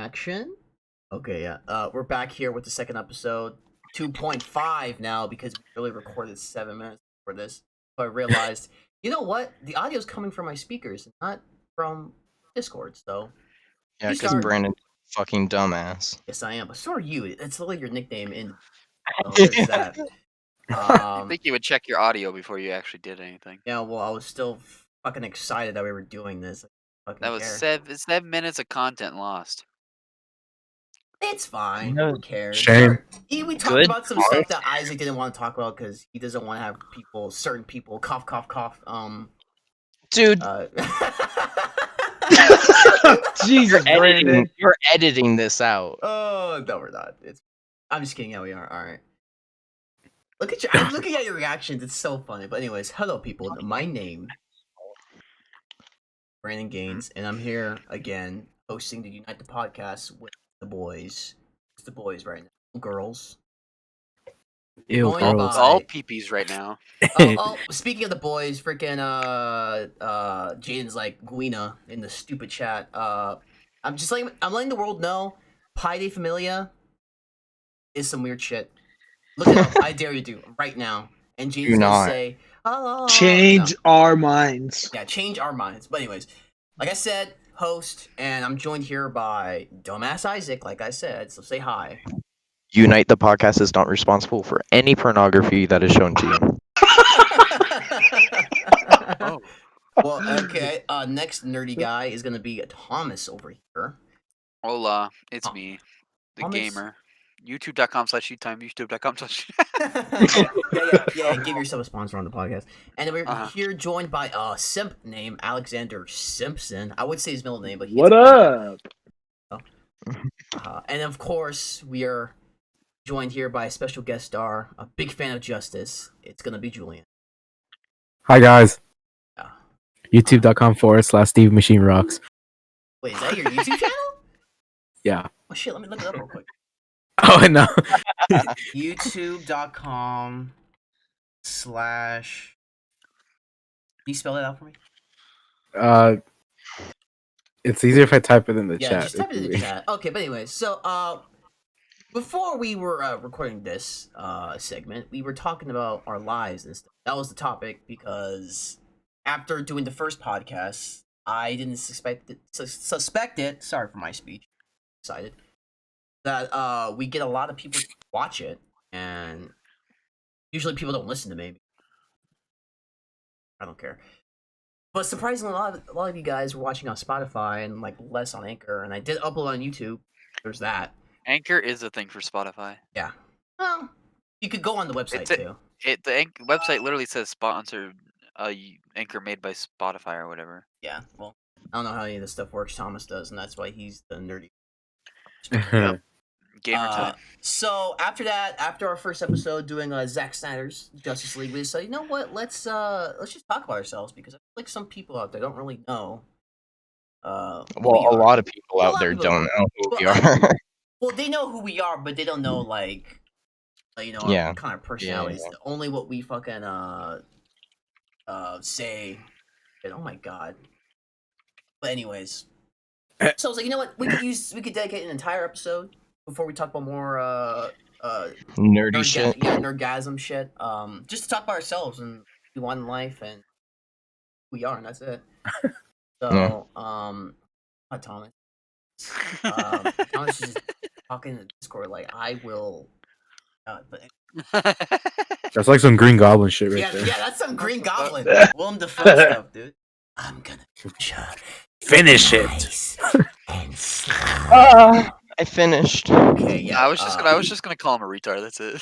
Action. Okay, yeah. We're back here with the second episode, 2.5 now because we really recorded 7 minutes for this. So I realized, you know what? The audio is coming from my speakers, not from Discord. So Yeah, you because start. Brandon, fucking dumbass. Yes, I am. But so are you. It's literally your nickname in. So there's that. I think you would check your audio before you actually did anything. Yeah. Well, I was still fucking excited that we were doing this. That was 7 minutes of content lost. It's fine. No, Who cares? shame. We talked Good about some stuff that Isaac didn't want to talk about because he doesn't want to have certain people, cough, cough, cough. Dude, Jesus, Brandon. you're editing this out. Oh no, we're not. I'm just kidding. Yeah, we are. All right. I'm looking at your reactions. It's so funny. But anyways, hello people. My name, Brandon Gaines, and I'm here again hosting the Unite the Podcast with the boys. It's the boys right now. Girls. Ew, Going girls. by- All peepees right now. Oh, speaking of the boys, freaking Jaden's like Guina in the stupid chat. I'm letting the world know Pi de Familia is some weird shit. Look it up. I dare you to right now. And Jaden's Do gonna not. say, "Oh, Change no. our minds. Yeah, change our minds." But anyways, like I said, host, and I'm joined here by dumbass Isaac. Like I said, so say hi. Unite the Podcast is not responsible for any pornography that is shown to you. Oh, Well, okay. Next nerdy guy is gonna be Thomas over here. hola, it's me, the Thomas. gamer. YouTube.com/YouTube, YouTube.com/. yeah. Give yourself a sponsor on the podcast. And then we're Uh-huh. here joined by a simp named Alexander Simpson. I would say his middle name, but What up? And of course, we are joined here by a special guest star, a big fan of justice. It's gonna be Julian. Hi, guys. Yeah. YouTube.com/Steve Machine Rocks. Wait, is that your YouTube channel? Yeah. Oh shit, let me look it up real quick. Oh, no. YouTube.com/ Can you spell it out for me? It's easier if I type it in the Yeah, chat. just type it in the chat. Okay, but anyways, so before we were recording this segment, we were talking about our lives and stuff. That was the topic because after doing the first podcast, I didn't suspect it. Sorry for my speech. Excited that we get a lot of people to watch it, and usually people don't listen to me. I don't care. But surprisingly, a lot of you guys were watching on Spotify and like less on Anchor, and I did upload on YouTube. There's that. Anchor is a thing for Spotify. Yeah. Well, you could go on the website too. The website literally says sponsored, Anchor made by Spotify or whatever. Yeah. Well, I don't know how any of this stuff works. Thomas does, and that's why he's the nerdy. Yep. Gamer time. So after our first episode doing Zack Snyder's Justice League, we decided, you know what? Let's just talk about ourselves because I feel like some people out there don't really know. Well, a lot of people out there don't know who we are. Well, they know who we are, but they don't know like our kind of personalities. Yeah. Only what we fucking say. And, oh my god. But anyways, so I was like, you know what? We could dedicate an entire episode before we talk about more Nerdy shit. Yeah, nerdgasm shit. Just to talk about ourselves and what we want in life and who we are, and that's it. So, not Thomas. Thomas is just talking in the Discord like I will. But That's like some Green Goblin shit right there. yeah, that's some Green Goblin. Willem Dafoe stuff, dude. I'm gonna Finish it. nice and slow. I finished. Okay, yeah. I was just gonna call him a retard. That's it.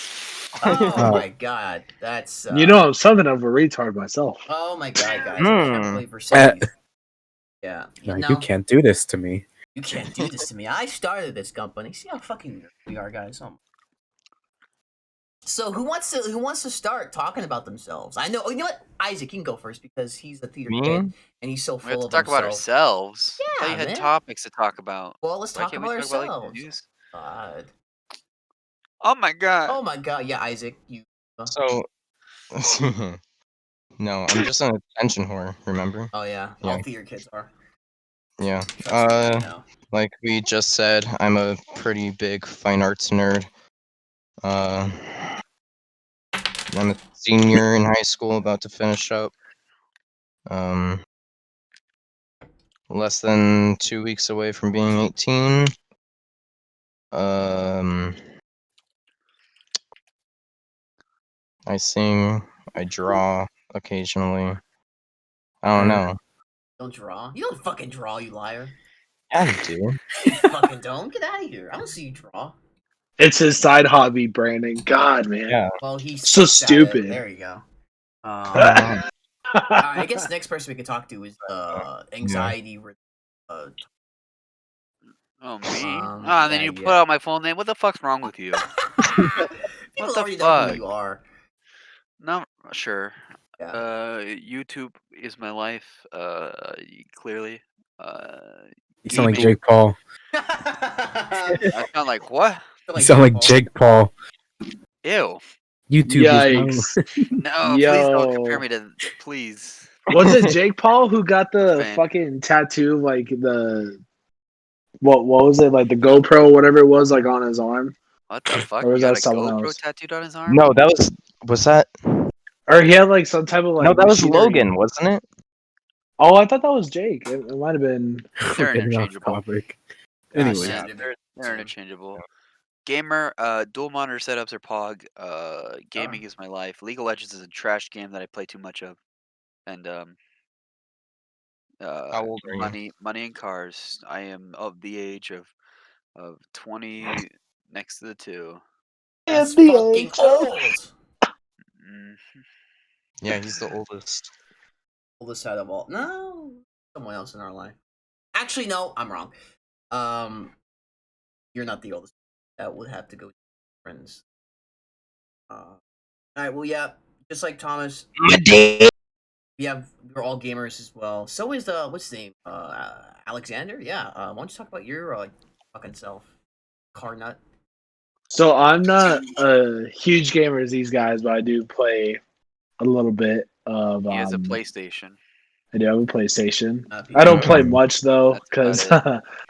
Oh my god, that's. You know, I'm something of a retard myself. Oh my god, guys! I can't believe we're saying these. Yeah. No, you can't do this to me. You can't do this to me. I started this company. See how fucking we are, guys. So who wants to start talking about themselves? I know. You know what? Isaac, you can go first because he's a theater Me? kid and he's so We have full to of talk about himself. ourselves. I thought Yeah, you had man. topics to talk about. Well, let's Why talk can't about we talk about, like, ourselves. news? God. Oh my god. Oh my god. Yeah, Isaac, you. So, no, I'm just an attention whore. Remember? Oh yeah, Yeah. all theater kids are. Yeah. Trust me, I know. like we just said, I'm a pretty big fine arts nerd. I'm a senior in high school, about to finish up. Less than 2 weeks away from being 18. I sing, I draw occasionally. I don't know. Don't draw. You don't fucking draw, you liar. I do. You fucking don't. Get out of here. I don't see you draw. It's his side hobby, Brandon. God, man. Yeah. Well, he's So stupid. There you go. Uh, I guess the next person we could talk to is anxiety. Oh, me? yeah, And then you put out my full name. What the fuck's wrong with you? People the already know who fuck? you are. No, sure. Yeah. YouTube is my life. Clearly. You sound like gaming- Jake Paul. I sound like what? You sound like Jake Paul. Ew. YouTube. Yikes. No, please don't compare me to. Please. Was it Jake Paul who got the Man. fucking tattoo, like the what was it, like the GoPro, whatever it was, like on his arm? What the fuck? Or was You got that a someone GoPro else? tattooed on his arm? no, was that? Or he had like some type of like No, that was machinery. Logan, wasn't it? Oh, I thought that was Jake. It might have been. They're Getting off interchangeable. topic. Gosh, Anyway, yeah. They're interchangeable. Gamer, dual monitor setups are pog. Gaming is my life. League of Legends is a trash game that I play too much of. And How old are you? money and cars. I am of the age of 20 next to the 2. That's the fucking age. old. Mm. Yeah, he's the oldest. Oldest out of all. No, someone else in our life. Actually, no, I'm wrong. You're not the oldest. That would have to go to friends. All right. Well, yeah. Just like Thomas, we're all gamers as well. So is what's his name? Alexander. Yeah. Why don't you talk about your fucking self, car nut? So I'm not a huge gamer as these guys, but I do play a little bit of. He has a PlayStation. I do have a PlayStation. People I don't play Mhm. much though, That's because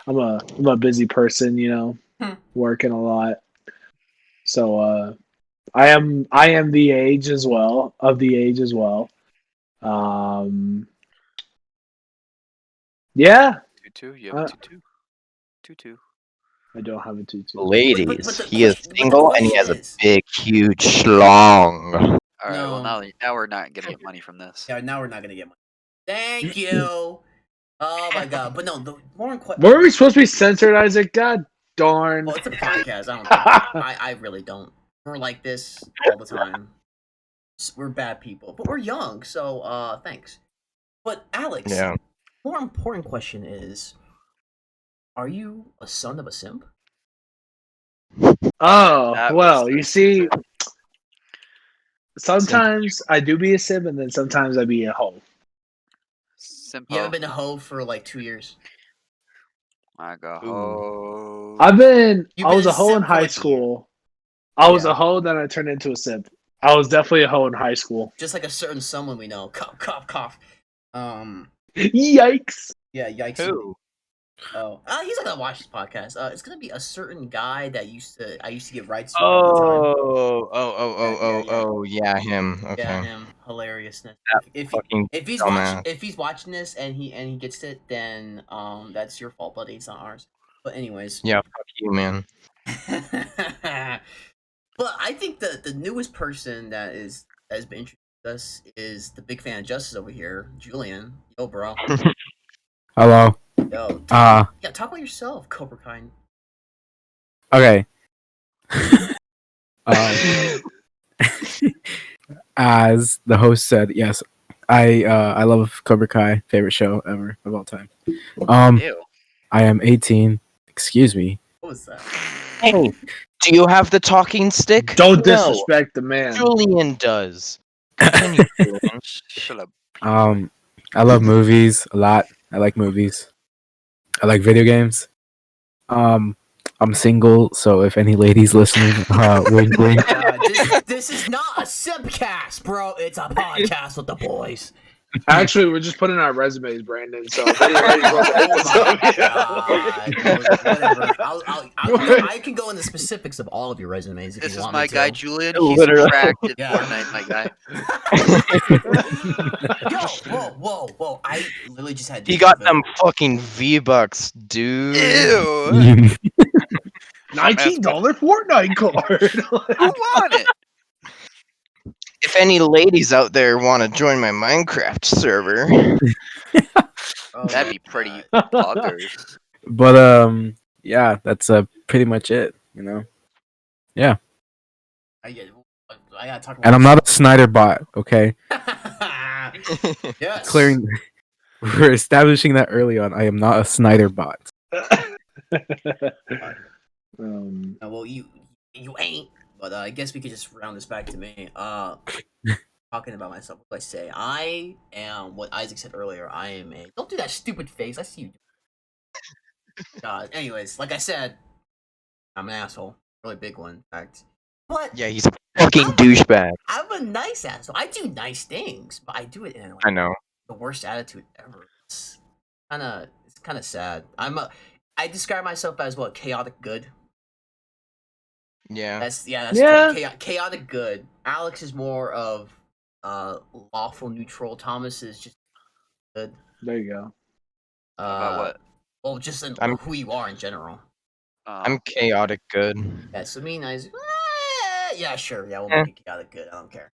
I'm a busy person, you know, working a lot. So I am the age as well. Yeah, Tutu? You have a tutu? Tutu. I don't have a tutu. Ladies, but the he is question- but the single and he has a question is- big, huge schlong. All right. Well, No. now we're not gonna get money from this. Yeah. Now we're not gonna get money. Thank you. Oh my god. But no, the more important. Were we supposed to be censored, Isaac? God darn. Well, it's a podcast. I don't. Think I really don't. We're like this all the time. We're bad people, but we're young. So thanks. But Alex, Yeah. more important question is: are you a son of a simp? Oh, That well, was you see, sometimes I do be a simp, and then sometimes I be a hoe. Simple. You haven't been a hoe for like 2 years. I go. Ooh. I You've was been a a hoe in simp for high like a year. school. I was Yeah. a hoe, then I turned into a simp. I was definitely a hoe in high school. Just like a certain someone we know. Cough, cough, cough. Yikes. Yeah, yikes. Who? Oh, he's not gonna watch this podcast. It's gonna be a certain guy that I used to give rights to all the time. Yeah, him. Yeah, Okay. him. Hilariousness. That If fucking he's dumbass. if he's watching this and he gets it, then that's your fault, buddy. It's not ours. But anyways. Yeah, fuck you, man. But I think the newest person that has been introduced to us is the big fan of Justice over here, Julian. Yo, bro. hello. Yo. Uh, Talk about yourself, Cobra Kai. okay. Um, as the host said, yes, I love Cobra Kai, favorite show ever of all time. Ew. I am 18. Excuse me. What was that? Hey, do you have the talking stick? Don't No, disrespect the man. Julian does. Continue, Julian. Shut up. I love movies a lot. I like movies. I like video games. I'm single, so if any ladies listening, wink, wink. This is not a simpcast, bro. It's a podcast with the boys. Actually, we're just putting our resumes, Brandon. So if any ladies want to hit this Oh up, my yeah. god. Whatever. I can go into specifics of all of your resumes if This you is want my me to. guy Julian. He's Literally. tracked in Yeah. Fortnite, my guy. Yo, whoa. I literally just had He got Disney them Fit. fucking V-Bucks, dude. Ew! $19 Fortnite card. Who want it? If any ladies out there want to join my Minecraft server, Oh That'd my be pretty God. poggers. But yeah, that's pretty much it. You know. I gotta talk about And I'm not a Snyder bot. Okay, yes. clearing. We're establishing that early on. I am not a Snyder bot. Well, you ain't. But I guess we could just round this back to me. Talking about myself, what do I say? I am what Isaac said earlier. I am a. Don't do that stupid face. I see you. God. Anyways, like I said, I'm an asshole. Really big one, in fact. But yeah, he's a fucking douchebag. I'm a nice asshole. I do nice things, but I do it in like, I know. the worst attitude ever. It's kind of sad. I describe myself as what, chaotic good. Yeah. That's Yeah. chaotic good. Alex is more of lawful neutral. Thomas is just good. There you go. About what? Well, just I'm- who you are in general. I'm chaotic good. Yeah, so me and Isaac. Yeah, sure. Yeah, we'll Eh. make it chaotic good. I don't care.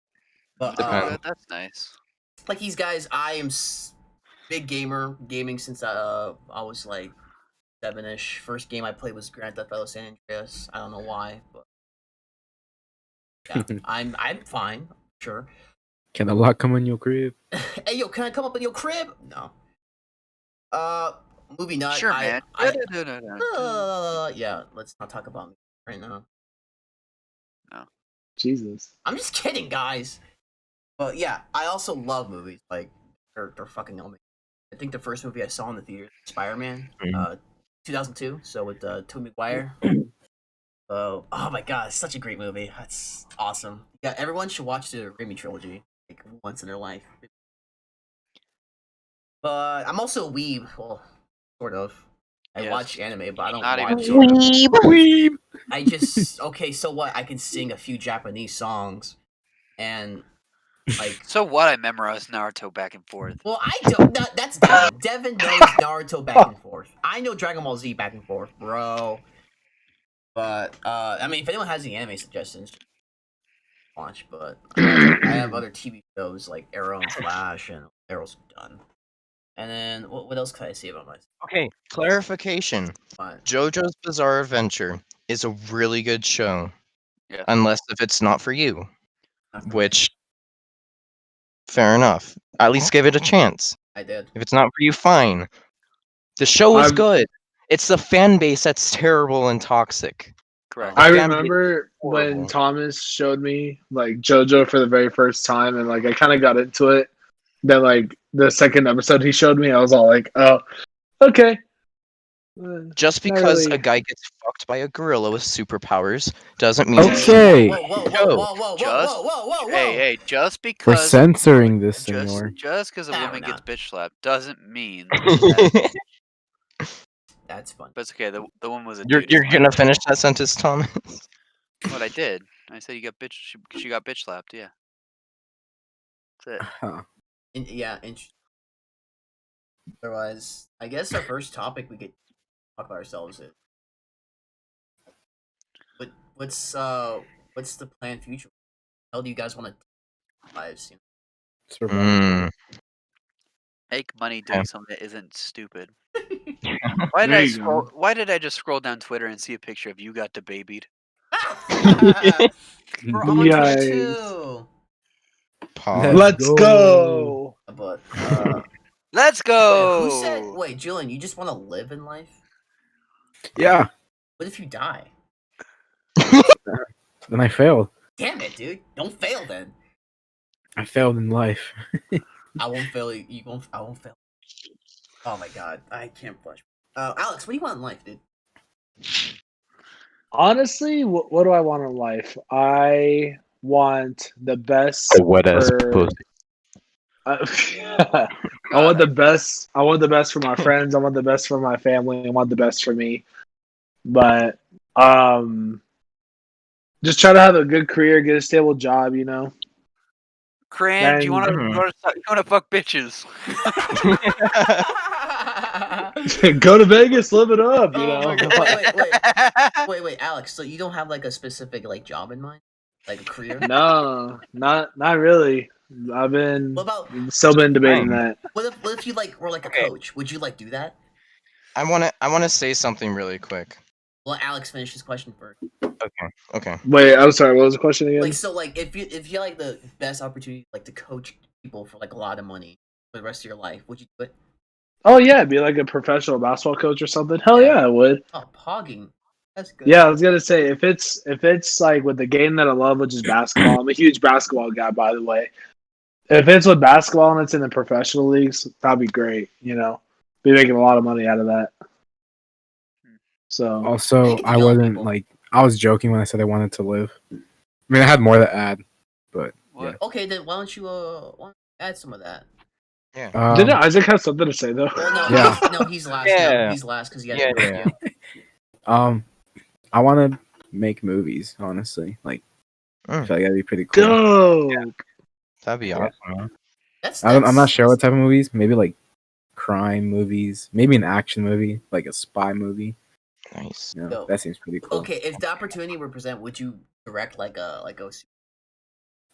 But That's nice. like these guys, I am big gaming since I was like 7-ish. First game I played was Grand Theft Auto San Andreas. I don't know why, but yeah, I'm fine. Sure. Can a lot come in your crib? Hey yo, can I come up in your crib? No. Movie nut. Sure, man. Yeah, let's not talk about me right now. Jesus. I'm just kidding, guys. But yeah, I also love movies. Like they're fucking amazing. I think the first movie I saw in the theater, Spider-Man, 2002. So with Tobey Maguire. Oh my god, it's such a great movie. That's awesome. Yeah, everyone should watch the Raimi trilogy like once in their life. But I'm also a weeb. Well, sort of. I Yes. watch anime, but I don't Not even watch. sort of. Weeb. I just okay. So what? I can sing a few Japanese songs, and like. So what? I memorized Naruto back and forth. Well, I don't. That's Devin. Devin knows Naruto back and forth. I know Dragon Ball Z back and forth, bro. But I mean, if anyone has any anime suggestions, watch. But I have other TV shows like Arrow and Flash, and Arrow's done. And then what else can I say about myself? Okay, clarification. But, JoJo's Bizarre Adventure is a really good show. Yeah. Unless if it's not for you. not for me. Which, fair enough. At least give it a chance. I did. If it's not for you, fine. The show is I'm- good. It's the fan base that's terrible and toxic. Correct. I Damn, remember horrible. when Thomas showed me like JoJo for the very first time, and like I kind of got into it. Then like the second episode he showed me, I was all like, "Oh, okay." Just Not because really. a guy gets fucked by a gorilla with superpowers doesn't mean Okay. Whoa. Hey, just We're because censoring this, senor. just because a Nah, woman we're gets not. bitch slapped doesn't mean. That's fun. But it's okay. The one was a You're dude. you're gonna finish that sentence, Thomas? What I did. I said you got bitch. She got bitch slapped. Yeah. That's it. Huh. Yeah. Otherwise, I guess our first topic we could talk about ourselves is. What's the plan future? How do you guys want to lives? You Survival. Mm. Make money doing something that isn't stupid. know? Why did There I you scroll? go. Why did I just scroll down Twitter and see a picture of you got debabied? We're on Yikes. 22. Pause. Let's go. But Let's wait, go. who said? Wait, Julian, you just want to live in life? Yeah. What if you die? Then I failed. Damn it, dude! Don't fail then. I failed in life. I won't fail you. You won't. I won't fail. Oh my god, I can't flush. Alex, what do you want in life, dude? Honestly, what do I want in life? I want the best wet ass for pussy. I God, want the best. I want the best for my friends. I want the best for my family. I want the best for me. But just try to have a good career, get a stable job. Cran, do you Then want Mhm. to fuck bitches? go to Vegas, live it up. Oh my god! Wait, Alex. So you don't have like a specific like job in mind, like a career? No, not really. I've What about still been debating Fine. that. what if you like were like a Okay. coach? Would you like do that? I wanna say something really quick. Let Alex finish his question first. Okay. Wait, I'm sorry. What was the question again? Like so, like if you like the best opportunity, like to coach people for like a lot of money for the rest of your life, would you do it? Oh yeah, be like a professional basketball coach or something. Hell Yeah. yeah, I would. Oh, pogging. That's good. Yeah, I was gonna say if it's like with the game that I love, which is basketball. I'm a huge basketball guy, by the way. If it's with basketball and it's in the professional leagues, that'd be great. Be making a lot of money out of that. So Also, You get to I yell at wasn't people. like I was joking when I said I wanted to live. I mean, I had more to add, but What? Okay, then why don't you add some of that? Yeah. didn't um, Isaac have something to say though? Well, no, Yeah. he's last. No, Yeah. he's last because he had Yeah, to yeah. I want to make movies. Honestly, like I Mm, feel like that'd be pretty cool. Dope. that'd be Yeah. awesome. I'm not sure what type of movies. Maybe like crime movies. Maybe an action movie, like a spy movie. Nice. Yo. That seems pretty cool. Okay, if the opportunity were present, would you direct like a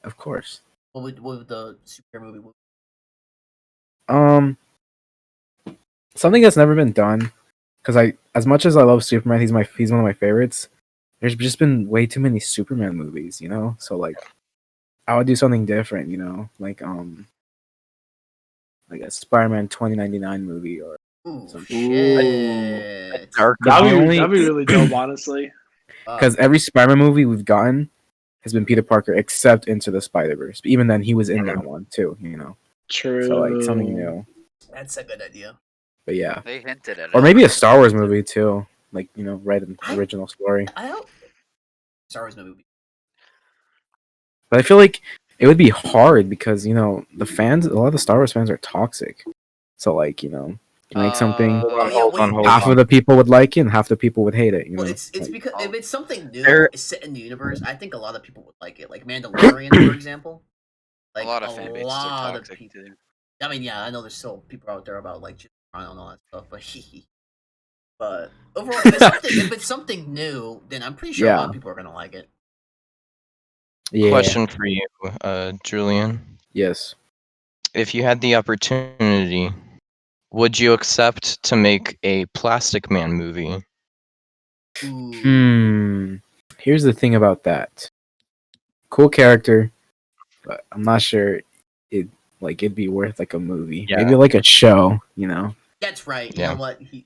Of course. what would the superhero movie? Something that's never been done. Because as much as I love Superman, he's one of my favorites. There's just been way too many Superman movies, So like, I would do something different, like a Spider-Man 2099 movie or Ooh, some shit. Dark That'd be really dope, honestly. because every Spider-Man movie we've gotten has been Peter Parker except Into the Spider-Verse. But even then, he was in that one too, True. So like something new. That's a good idea. But yeah, They hinted at it. or maybe a Star Wars movie too, like write an original story. I hope Star Wars movie. But I feel like it would be hard because the fans, a lot of the Star Wars fans are toxic. So like you make something, half of the people would like it, and half the people would hate it. Well, it's Like, because if it's something new, There- it's set in the universe. I think a lot of people would like it, like Mandalorian, for example. Like a lot of fan bases are toxic people. too. I mean, yeah, I know there's still people out there about like just and all that stuff, but overall, if it's something new, then I'm pretty sure a lot of people are gonna like it. yeah. Question for you, Julian. Yes. If you had the opportunity, would you accept to make a Plastic Man movie? Ooh. Here's the thing about that. Cool character, but I'm not sure it'd be worth like a movie. Yeah. Maybe like a show. That's right. You Yeah. know what? Is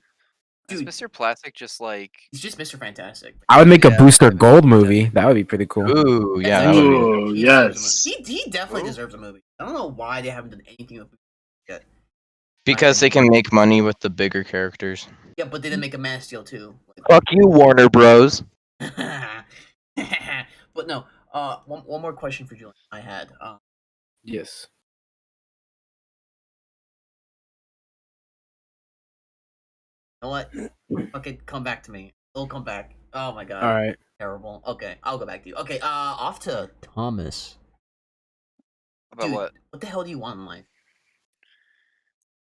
Dude, Mr. Plastic just like he's just Mr. Fantastic. I would make a Yeah, Booster I mean, Gold movie. That would be pretty cool. Ooh, yeah, That's that would be. Ooh, he deserves a yes. movie. He definitely Ooh. deserves a movie. I don't know why they haven't done anything with yet. Because they can make money with the bigger characters. Yeah, but they didn't make a Man of Steel too. Fuck you, Warner Bros. But no. One more question for Julian. I had. Yes. You know what? Okay, come back to me. It'll come back. Oh my god. All right. Terrible. Okay, I'll go back to you. Okay. Off to Thomas. about Dude, what? what the hell do you want in life?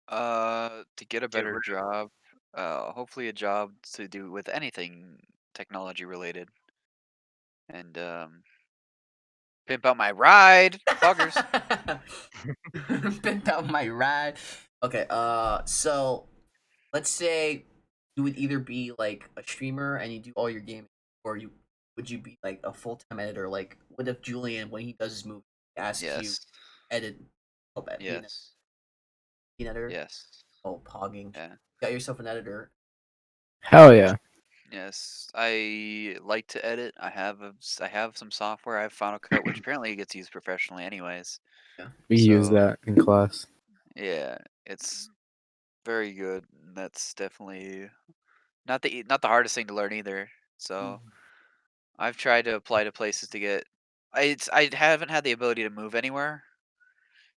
To get a better job. Hopefully a job to do with anything technology related. And pimp out my ride, fuckers. Bent out my ride. Okay, so let's say you would either be like a streamer and you do all your gaming, or would you be like a full-time editor? Like, what if Julian, when he does his movie, asks you Yes. edit? Be Yes. an editor. Yes. Oh, pogging. Yeah. Got yourself an editor. Hell yeah. Yes. I like to edit. I have some software. I have Final Cut, which apparently gets used professionally anyways. We use So- that in class. Yeah, it's very good. That's definitely not the hardest thing to learn either. So I've tried to apply to places to get. I haven't had the ability to move anywhere,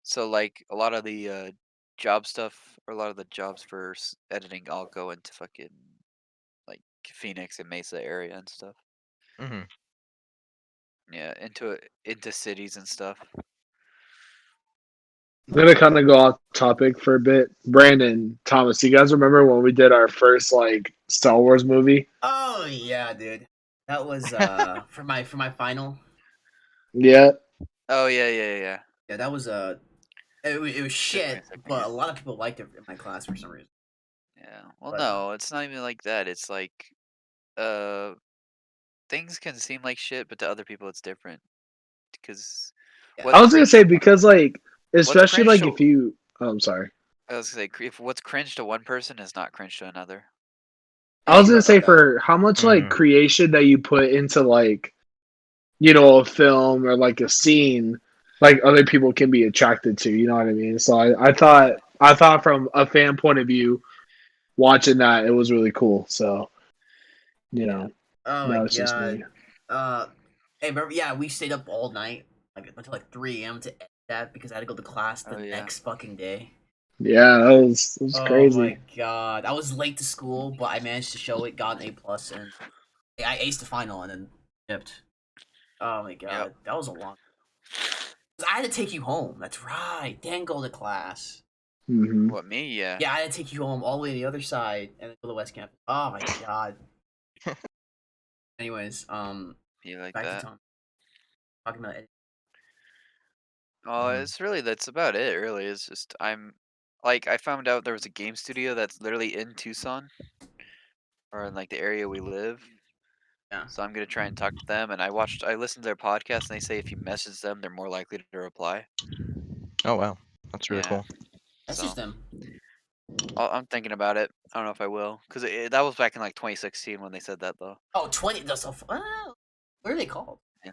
So like a lot of the job stuff, or a lot of the jobs for editing, all go into fucking like Phoenix and Mesa area and stuff. Hmm. Yeah, into cities and stuff. I'm gonna kind of go off topic for a bit. Brandon, Thomas, you guys remember when we did our first like Star Wars movie? Oh yeah, dude. That was for my final. Yeah. Oh yeah. Yeah, that was it was Took me a shit, second but here. a lot of people liked it in my class for some reason. Yeah. Well, But no, it's not even like that. It's like uh things can seem like shit, but to other people it's different. Because yeah, I what's was gonna cringe say to because like what's especially cringe like if to you I'm sorry. I was gonna say if what's cringe to one person is not cringe to another. I yeah, was you're gonna right about say that. for how much like Hmm. creation that you put into like a film or like a scene, like other people can be attracted to. You know what I mean? So Yeah. I thought from a fan point of view, watching that it was really cool. So you Yeah. know Oh that my was just me. god. Hey, remember? Yeah, we stayed up all night, like until like 3 a.m. to edit that because I had to go to class Oh the yeah. next fucking day. Yeah, that was Oh my crazy. god, I was late to school, but I managed to show it, got an A+, and I aced the final and then dipped. Oh my Yep. god, that was a long. I had to take you home. That's right. Then go to class. Hmm. What, me? Yeah. Yeah, I had to take you home all the way to the other side and then go to West Campus. Oh my god. Anyways, You like back to that? Tom talking about editing. Oh, that's about it, really. It's just I found out there was a game studio that's literally in Tucson, or in like the area we live. Yeah. So I'm gonna try and talk to them. And I listened to their podcast, and they say if you message them, they're more likely to reply. Oh wow, that's really Yeah. cool. That's just So them. I'm thinking about it. I don't know if I will, because that was back in like 2016 when they said that though. Oh, 20. That's so. What are they called? Yeah.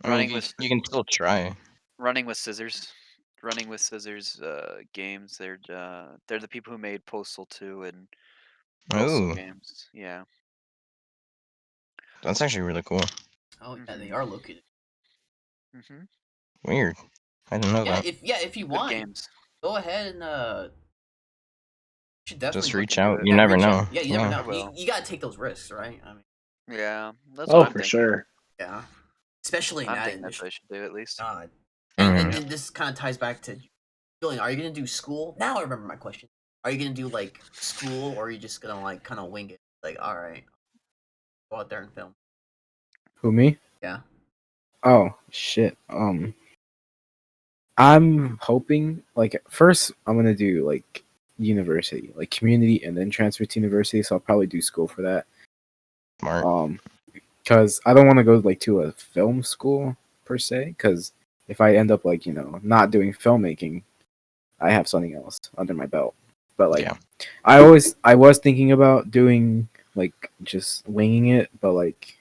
I mean, Running with you can still try. running with scissors. Running with Scissors games. They're the people who made Postal 2 and Postal Oh, games. Yeah. that's actually really cool. Oh yeah, they Mhm. are located. Mhm. Weird. I didn't know Yeah, that. if you Good want, games. go ahead and you should definitely Just Look look reach into out. into it. it. You Yeah, never reach out. know. Yeah, you never Yeah. I know. will. You gotta take those risks, right? I mean, Yeah, that's what Oh, I'm for thinking. sure. yeah. Especially I'm now thinking in that's this. what I should do at least. God. And, Mhm. and this kind of ties back to Julian. Are you gonna do school? Now I remember my question. Are you gonna do like school, or are you just gonna like kind of wing it? Like, all right, go out there and film. Who me? Yeah. Oh shit. I'm hoping like first I'm gonna do like university, like community, and then transfer to university. So I'll probably do school for that. Smart. Because I don't want to go like to a film school per se. Because if I end up like not doing filmmaking, I have something else under my belt. But like Yeah. I was thinking about doing like just winging it, but like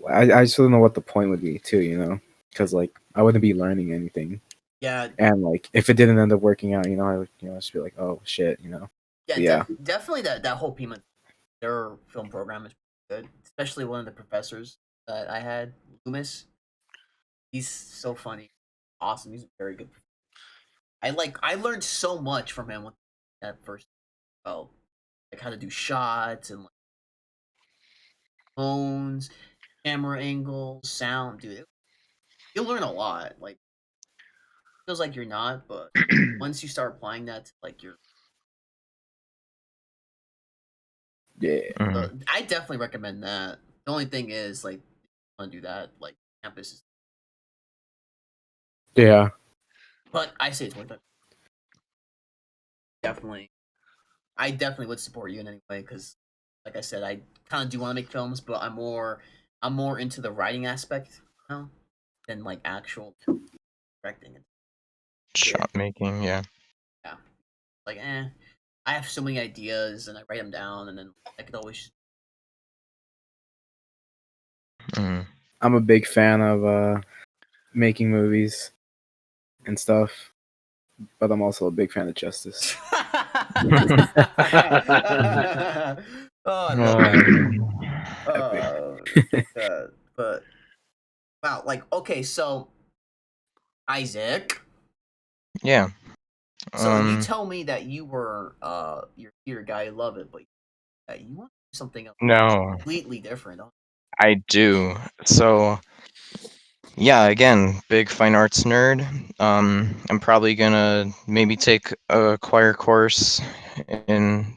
I just don't know what the point would be too, because like I wouldn't be learning anything, Yeah. and like if it didn't end up working out, I would just be like, oh shit. Yeah. But yeah, Definitely that whole Pima, their film program is pretty good. Especially one of the professors that I had, Loomis. He's so funny, awesome. He's a very good. I learned so much from him with that first. Oh, like how to do shots and like tones, camera angles, sound, dude. You'll learn a lot. Like feels like you're not, but once you start applying that to like your, yeah, Mhm. I definitely recommend that. The only thing is like, want to do that like campus is, yeah, but I say it's worth it. Definitely, I definitely would support you in any way because, like I said, I kind of do want to make films, but I'm more into the writing aspect now than like actual directing. yeah. Shot making. Yeah. Yeah, like I have so many ideas and I write them down and then I could always. Mhm. I'm a big fan of making movies and stuff, but I'm also a big fan of justice. Oh, I love that. Um, Epic. Uh, but wow, like okay, so Isaac. Yeah. So you tell me that you were your theater guy, I love it, but you want to do something else No, completely different. I do. So yeah, again, big fine arts nerd. I'm probably gonna maybe take a choir course in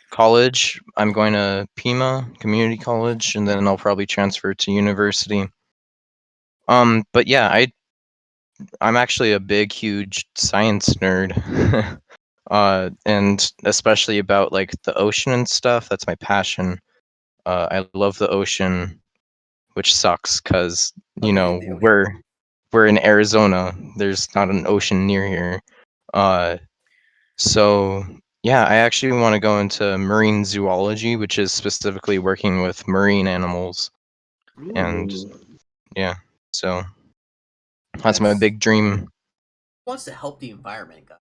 college. I'm going to Pima Community College, and then I'll probably transfer to university. But yeah, I'm actually a big, huge science nerd. And especially about like the ocean and stuff. That's my passion. I love the ocean, which sucks because Living in the ocean. we're in Arizona. There's not an ocean near here. Uh, so yeah, I actually want to go into marine zoology, which is specifically working with marine animals. And Ooh. yeah, so that's my That's big dream. wants to help the environment, guys.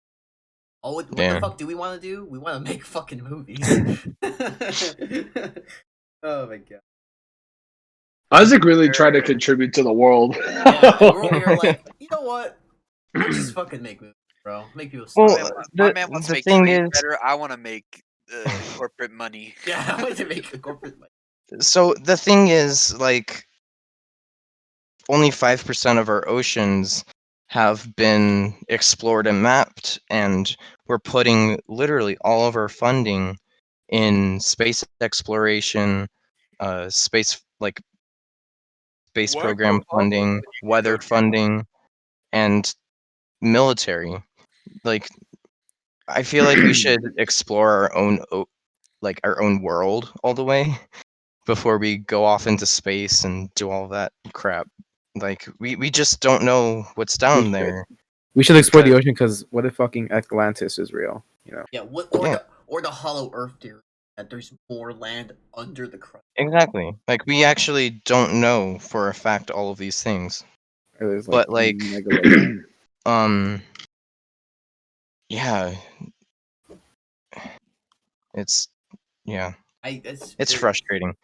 Oh, what the Yeah, fuck do we want to do? We want to make fucking movies. Oh my god. Isaac really tried to contribute to the world. Yeah, and we're over here like, you know what? We'll just fucking make movies, bro. Make people well, smile. My man wants to the make thing trees is, better. I want to make corporate money. Yeah, I want to make a corporate. so the thing is, like, only 5% of our oceans have been explored and mapped, and we're putting literally all of our funding in space exploration, space Why program go up when funding, you can go weather down? funding, and military. Like, I feel like we should explore our own like our own world all the way before we go off into space and do all that crap. Like we just don't know what's down there. We should explore the Because ocean because what if fucking Atlantis is real? You know. Yeah, what yeah, or the hollow Earth theory that there's more land under the crust. exactly. Like we actually don't know for a fact all of these things. Or there's like But like megalodon. um yeah, it's yeah, it's Very frustrating.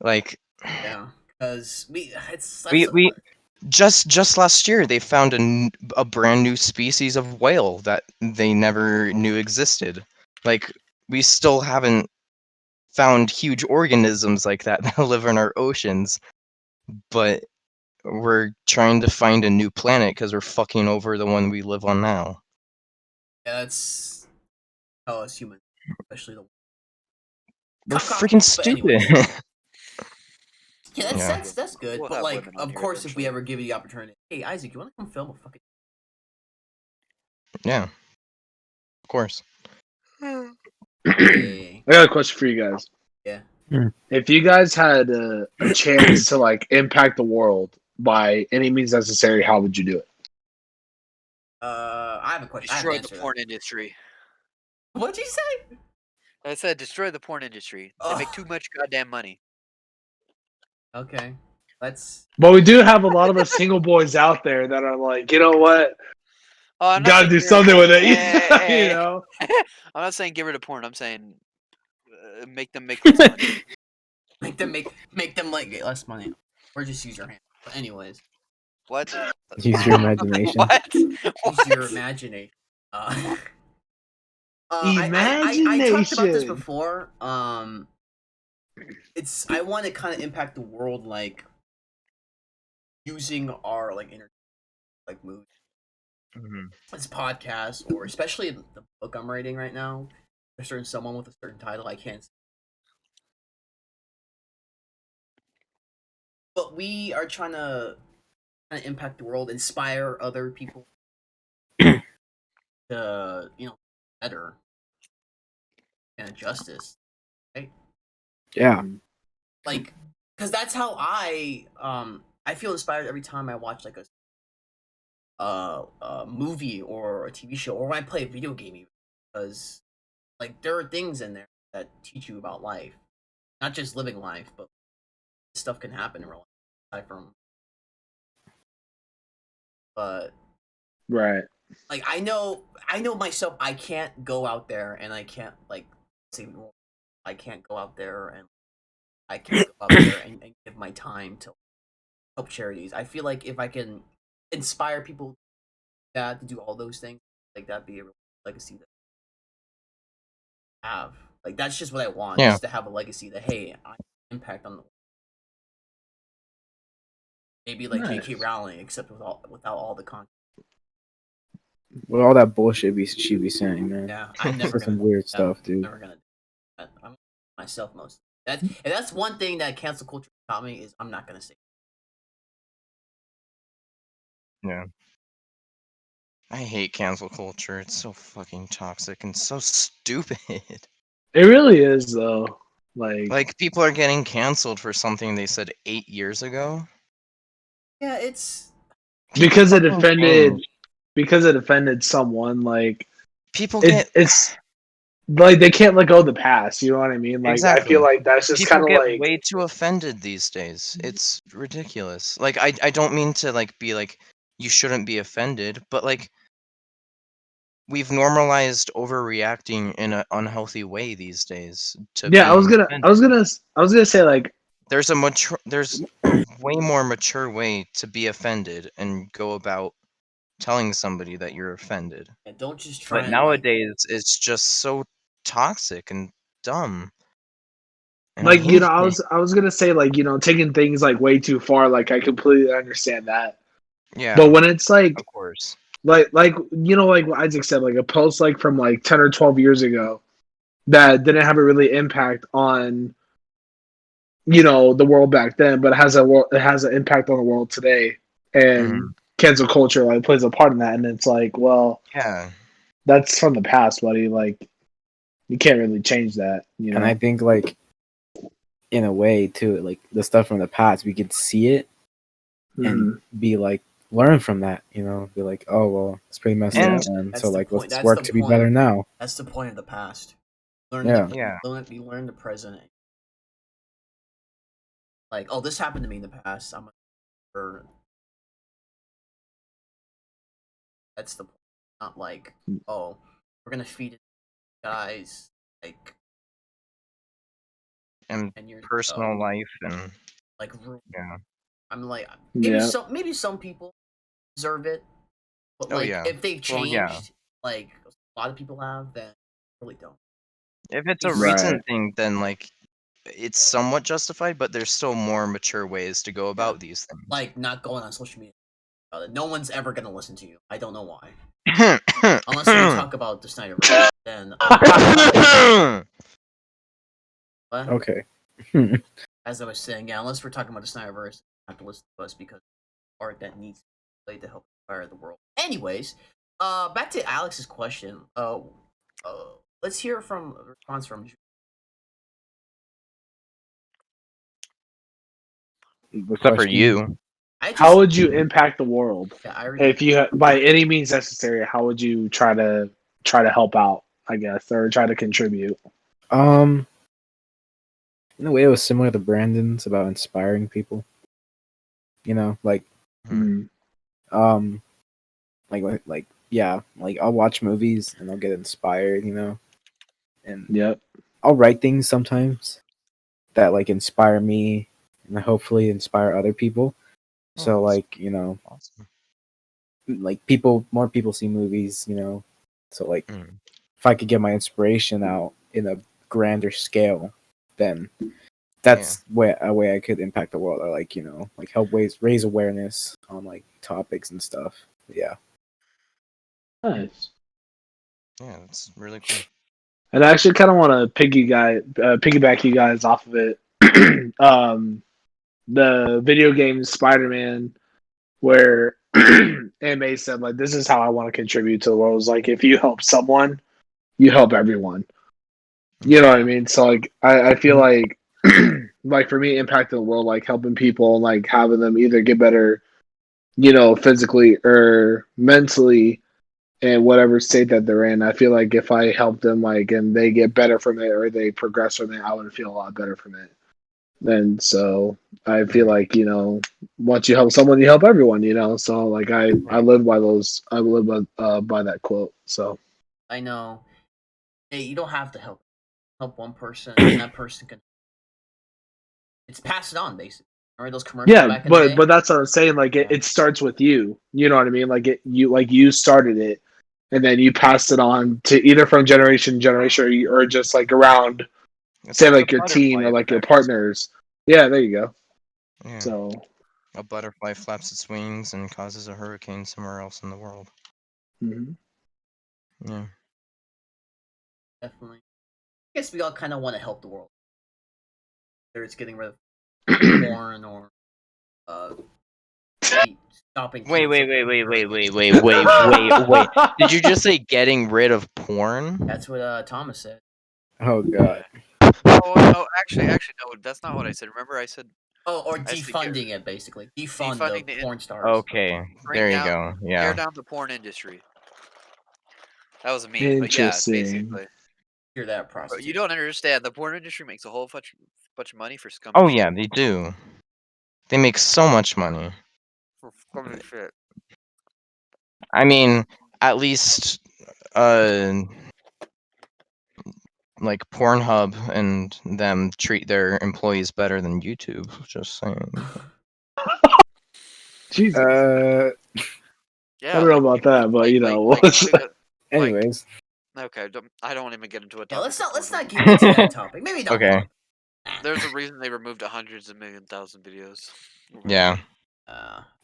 Like yeah, because it's that's we just last year they found a brand new species of whale that they never knew existed. Like we still haven't found huge organisms like that that live in our oceans, but we're trying to find a new planet because we're fucking over the one we live on now. yeah, that's how us humans, especially the We're cock. freaking But stupid. anyways, yeah, Yeah, that's good. We'll But have like, women on of here course, if we eventually. ever give you the opportunity, hey Isaac, you want to come film a fucking? yeah, of course. Hey, I got a question for you guys. yeah. If you guys had a chance to like impact the world by any means necessary, how would you do it? I have a question. I have an Destroy the answer. porn industry. What'd you say? I said destroy the porn industry. They make too much goddamn money. Okay, let's. But we do have a lot of us single boys out there that are like, you know what? Oh, I'm not Gotta saying do get rid of something with porn. it. You know? I'm not saying get rid of porn. I'm saying make them make less money. make them like get less money, or just use your hand. But anyways, What? Use your imagination. What? use your What? imagination. I talked about this Imagination. before. It's I want to kind of impact the world, like using our like inner like movies, Mhm. this podcast, or especially the book I'm writing right now. There's certain someone with a certain title I can't. But we are trying to kind of impact the world, inspire other people to better and justice, right? Yeah. Like, because that's how I feel inspired every time I watch like a movie or a TV show, or when I play a video game, even, because like there are things in there that teach you about life, not just living life, but stuff can happen in real life aside from. But Right. like I know myself, I can't go out there and I can't like save the world. I can't go out there and I can't go out there and give my time to help charities. I feel like if I can inspire people that to do all those things, like that be a legacy that I have. Like that's just what I want, Yeah. just to have a legacy that hey, I impact on the maybe like J.K. Nice. Rowling, except without all the content. With all that bullshit she be saying, man. Yeah, I'm never Some gonna weird no, stuff, dude. Never gonna do that. I'm myself most. That's one thing that cancel culture taught me is I'm not gonna say. Yeah. I hate cancel culture. It's so fucking toxic and so stupid. It really is though. Like people are getting canceled for something they said 8 years ago. Yeah, it's People because it fucking offended change. someone. Like People get it's like they can't let go of the past. You know what I mean? Like I feel exactly. like that's just People kind of get like way too offended these days. It's ridiculous. Like I don't mean to like be like you shouldn't be offended, but like we've normalized overreacting in an unhealthy way these days to yeah. being offended. I was gonna say like There's a way more mature way to be offended and go about telling somebody that you're offended. and don't just try But and like nowadays it's just so toxic and dumb. And I you know hate it. I was gonna say like taking things like way too far. Like I completely understand that. But Yeah, when it's of course. like like what Isaac said, like a post like from like 10 or 12 years ago that didn't have a really impact on the world back then, but it has an impact on the world today, and Mhm. cancel culture like plays a part in that. And it's like, well, Yeah. that's from the past, buddy. Like you can't really change that. And I think like in a way too, like the stuff from the past, we could see it and be like learn from that, be like, oh well, it's pretty messed And up, man. that's So the like point. let's That's work the to be point. better now. That's the point of the past. Yeah. yeah. You learn the present. Like, oh, this happened to me in the past. I'm or that's the point. Not like, oh, we're gonna feed it guys like And 10 years ago. personal life and Like, yeah. I'm like Yeah. maybe some people deserve it, but Oh like yeah. if they've Well, yeah. changed, like a lot of people have, then I really don't. If it's a Right. recent thing, then like it's somewhat justified, but there's still more mature ways to go about these things. Like not going on social media. No one's ever gonna listen to you. I don't know why. Unless we talk about the Snyderverse, then but Okay. as I was saying, yeah, unless we're talking about the Snyderverse, you have to listen to us because art that needs to be played to help inspire the world. Anyways, back to Alex's question. Let's hear from a response from. The Except for question, you. How would you impact the world Yeah, I already. if you by any means necessary? How would you try to help out? I guess, or try to contribute. in a way, it was similar to Brandon's about inspiring people. Like Mm. like yeah, like I'll watch movies and I'll get inspired, and Yep. I'll write things sometimes that like inspire me and hopefully inspire other people. So like, Awesome. like more people see movies, so like Mm. if I could get my inspiration out in a grander scale, then that's a way I could impact the world, or like like help raise awareness on like topics and stuff. Yeah. Nice. Yeah, that's really cool. And I actually kind of want to piggyback you guys off of it. The video game Spider-Man, where AMA said like, "This is how I want to contribute to the world." It was like if you help someone, you help everyone. You know what I mean? So like, I feel like like for me, impacting the world, like helping people, and like having them either get better, physically or mentally in whatever state that they're in. I feel like if I help them, like, and they get better from it or they progress from it, I would feel a lot better from it. And so I feel like, once you help someone, you help everyone, So like I live by by that quote. So I know. Hey, you don't have to help one person, and that person can. It's pass it on, basically. Remember those commercials back in the day? but that's what I'm saying. Like it starts with you. You know what I mean? Like you started it, and then you passed it on to either from generation to generation, or just like around, It's say like a your team or butterfly like your effect. partners. Yeah, there you go. Yeah. So A butterfly flaps its wings and causes a hurricane somewhere else in the world. mhm. Yeah. Definitely. I guess we all kind of want to help the world. Whether it's getting rid of porn or stopping. Wait. cancer. Wait. Did you just say getting rid of porn? That's what Thomas said. Oh god. Oh no, actually, no, that's not what I said. Remember, I said Oh, or I said defunding it, basically. Defund defunding the the porn stars. Okay, bring there you down, go. tear Yeah. down the porn industry. That was a meme, but yeah, Interesting. basically. Hear that, But prostitute. you don't understand. The porn industry makes a whole bunch of money for scummy Oh shit. yeah, they do. They make so much money. For scummy shit. I mean, at least like Pornhub and them treat their employees better than YouTube. Just saying. Jesus. Yeah, I don't know about that, but you know. Anyways, okay, I don't even get into a topic. Yeah, let's of not Pornhub. get into that topic. Maybe not. Okay. There's a reason they removed hundreds of thousand videos. Yeah.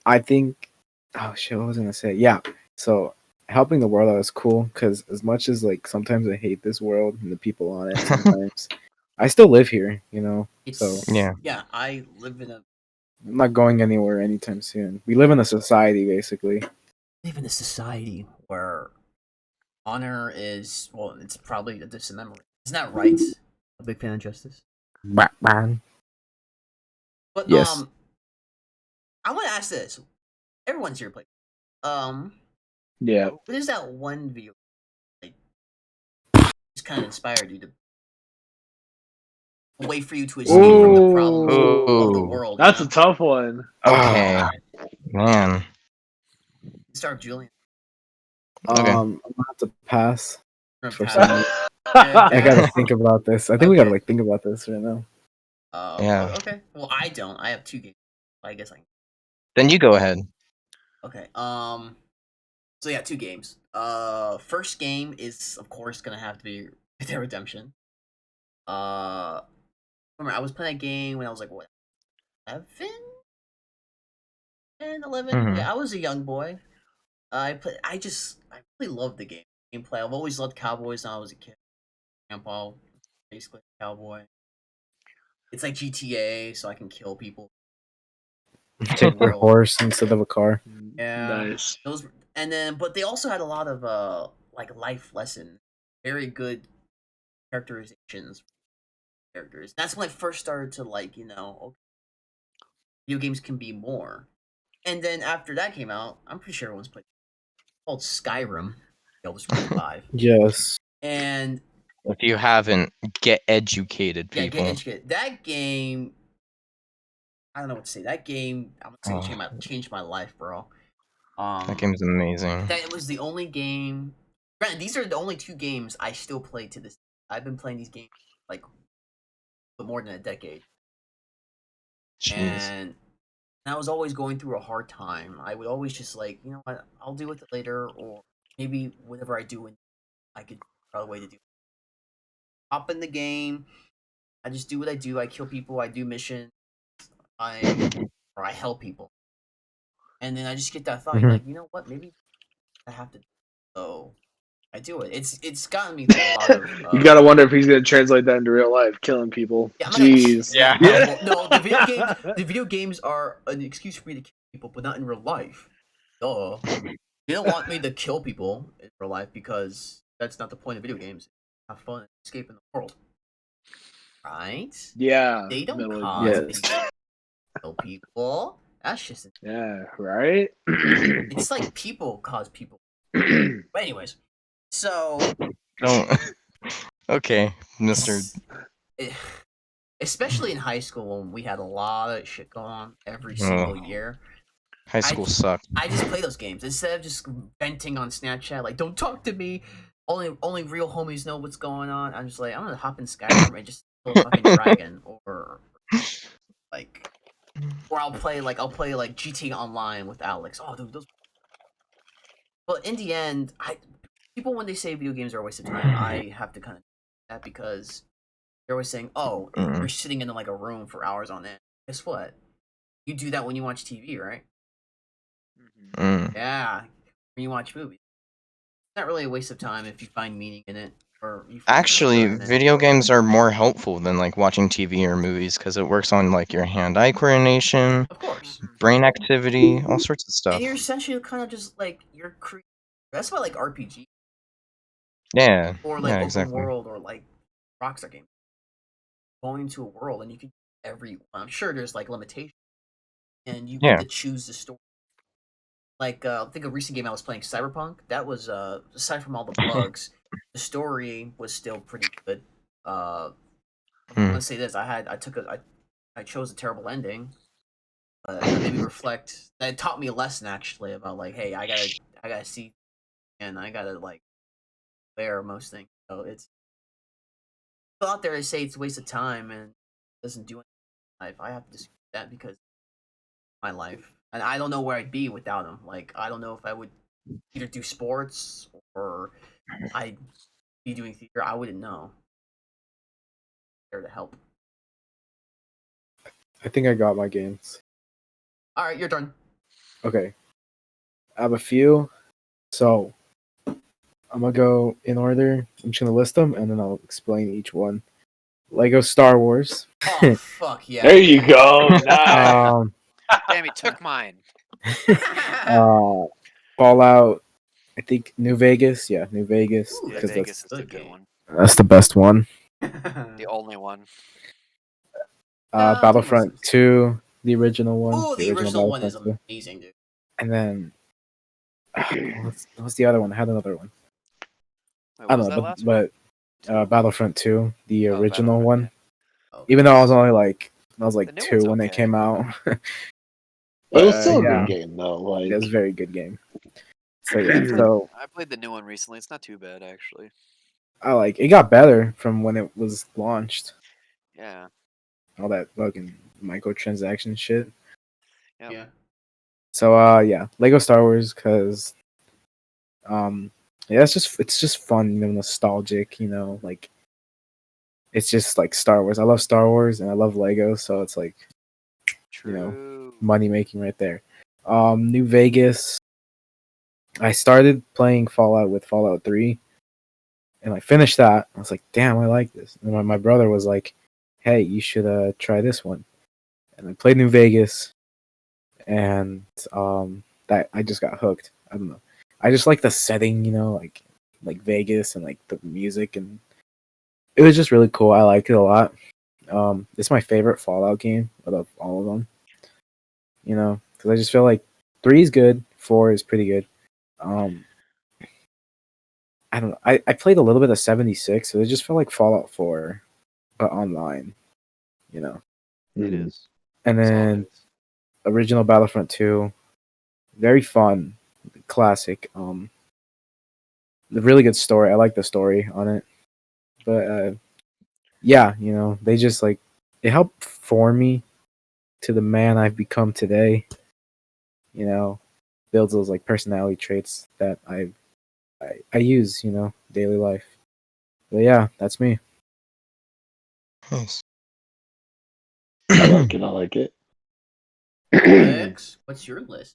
I think. Oh shit! What was I gonna say? Yeah. So helping the world out is cool because as much as like sometimes I hate this world and the people on it, sometimes I still live here. You know. So yeah, I live in a I'm not going anywhere anytime soon. We live in a society basically. society where honor is it's probably a dismemberment. Isn't that right? A big fan of justice. Batman. But Yes. I want to ask this. Everyone's here play. Yeah. What is that one video like just kind of inspired you to a way for you to escape from the problems of the world? That's a tough one. Okay. Man. Start, Julian. Okay. I'm gonna have to pass. For Pass. some reason. I gotta think about this. I think we gotta like think about this right now. Yeah. Okay. Well, I don't. I have 2 games. I guess I can. Then you go ahead. Okay. So yeah, 2 games. First game is of course gonna have to be Red Dead Redemption. Remember I was playing a game when I was like what, 11, 10, 11. Mhm. Yeah, I was a young boy. I really loved the game gameplay. I've always loved cowboys when I was a kid. Grandpa, basically a cowboy. It's like GTA, so I can kill people. Take your horse instead of a car. Yeah, Nice. those, and then but they also had a lot of like life lessons, very good characterizations for characters. That's when I first started to like okay, video games can be more. And then after that came out, I'm pretty sure everyone's played called Skyrim, Elder Scrolls 5. Yes. And If you haven't, get educated, yeah, people. get educated. That game, I don't know what to say. That game, I'm gonna say changed my life, bro. That game is amazing. That was the only game. Granted, these are the only 2 games I still play to this. I've been playing these games like for more than a decade. Jeez. And I was always going through a hard time. I would always just like, you know what, I'll deal with it later, or maybe whatever I do, I could figure out a way to do it. Hop in the game. I just do what I do. I kill people. I do missions. Or I help people. And then I just get that thought, like, you know what? Maybe I have to. So I do it. It's gotten me through a lot of. You gotta wonder if he's gonna translate that into real life, killing people. Yeah, Jeez. Yeah. No, the video games are an excuse for me to kill people, but not in real life. Duh. You don't want me to kill people in real life because that's not the point of video games. Have fun and escape in the world. Right? Yeah. They don't Middle- cause Yes. people to kill people. That's just Yeah, right? it's like people cause people. But anyways, so Don't. Okay, Mister. especially in high school when we had a lot of shit going on every single year. High school sucked. I just play those games instead of just venting on Snapchat like, "Don't talk to me." Only real homies know what's going on. I'm just like, I'm gonna hop in Skyrim and just kill a fucking dragon, or Or I'll play like GTA Online with Alex. Oh, dude, those. Well, in the end, people when they say video games are a waste of time, I have to kind of that because they're always saying, "Oh, you're sitting in like a room for hours on end." Guess what? You do that when you watch TV, right? Yeah, when you watch movies. It's not really a waste of time if you find meaning in it or you find Actually, pleasure in it. video games are more helpful than like watching TV or movies because it works on like your hand-eye coordination, Of course. brain activity, all sorts of And stuff. you're essentially kind of just like you're creating. That's why like RPG Yeah. or like Yeah, open exactly. world or like Rockstar games. Going into a world and you can I'm sure there's like limitations and you get Yeah. to choose the story. Like I think a recent game I was playing, Cyberpunk. That was aside from all the bugs, the story was still pretty good. I'm gonna say this: I chose a terrible ending, but that made me reflect. That taught me a lesson actually about like, hey, I gotta see, and I gotta like wear most things. So it's out there to say it's a waste of time and doesn't do anything in life. I have to dispute that because my life, and I don't know where I'd be without him. Like I don't know if I would either do sports or I'd be doing theater. I wouldn't know. There to help. I think I got my games. All right, your turn. Okay. I have a few. So I'm gonna go in order. I'm just gonna list them and then I'll explain each one. Lego Star Wars. Oh fuck yeah! There you go. Nice. Damn, he took mine. Fallout. I think New Vegas. Yeah, New Vegas. Ooh, Yeah, Because Vegas that's is the good one. that's the best one. The only one. I'll take Battlefront myself. 2, the original one. Ooh, the original one is Battlefront 2. amazing, dude. And then what's the other one? I had another one. Wait, I what was don't that know, last one? Battlefront 2, the Oh, original Battlefront, one. yeah. Okay. Even though I was only like The new 2 one's when it okay. came out. It But was still a yeah, good game though. Like it was a very good game. So yeah, so I played the new one recently. It's not too bad, actually. I like it got better from when it was launched. Yeah. All that fucking microtransaction shit. Yep. Yeah. So yeah, Lego Star Wars because yeah, it's just fun, nostalgic, like it's just like Star Wars. I love Star Wars and I love Lego, so it's like True. money making right there. New Vegas. I started playing Fallout with Fallout 3 and I finished that. I was like, damn, I like this. And my brother was like, hey, you should try this one. And I played New Vegas and that I just got hooked. I don't know. I just like the setting, like Vegas and like the music, and it was just really cool. I like it a lot. It's my favorite Fallout game out of all of them. Because I just feel like 3 is good, 4 is pretty good. I don't know. I played a little bit of 76, so it just felt like Fallout 4, but online. It Mhm. is. And As then always. original Battlefront 2, very fun, classic. The really good story. I like the story on it, but yeah, they just like it helped form me to the man I've become today. Builds those like personality traits that I use, daily life. But yeah, that's me. Nice. I like it. I like it. Alex, what's your list?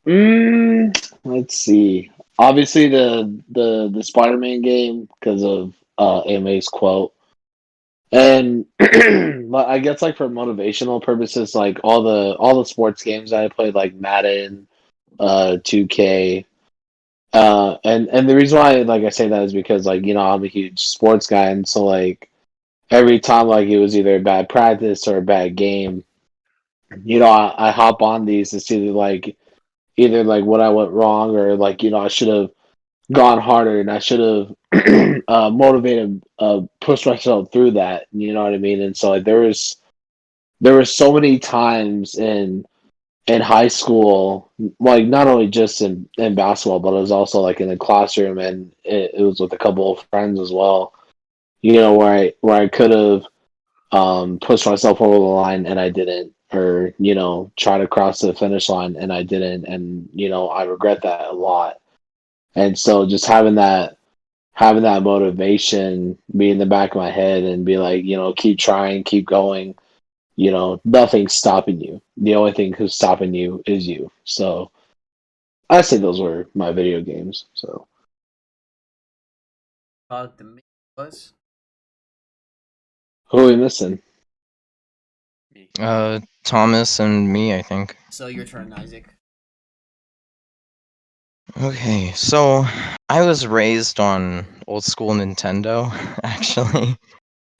Let's see. Obviously, the Spider-Man game because of AMA's quote, and I guess like for motivational purposes, like all the sports games I played, like Madden, 2K, and the reason why like I say that is because like I'm a huge sports guy, and so like every time like it was either a bad practice or a bad game, I hop on these to see like either like what I went wrong or like I should have gone harder and I should have motivated pushed myself through that. You know what I mean? And so like there were so many times in high school, like not only just in basketball, but it was also like in the classroom and it was with a couple of friends as well. Where I could have push myself over the line and I didn't, or try to cross the finish line and I didn't, and I regret that a lot. And so just having that motivation be in the back of my head and be like, keep trying, keep going. Nothing's stopping you. The only thing who's stopping you is you. So I say those were my video games. So The main was who are we missing? Me. Thomas and me, I think. so your turn, Isaac. Okay, so I was raised on old school Nintendo, actually.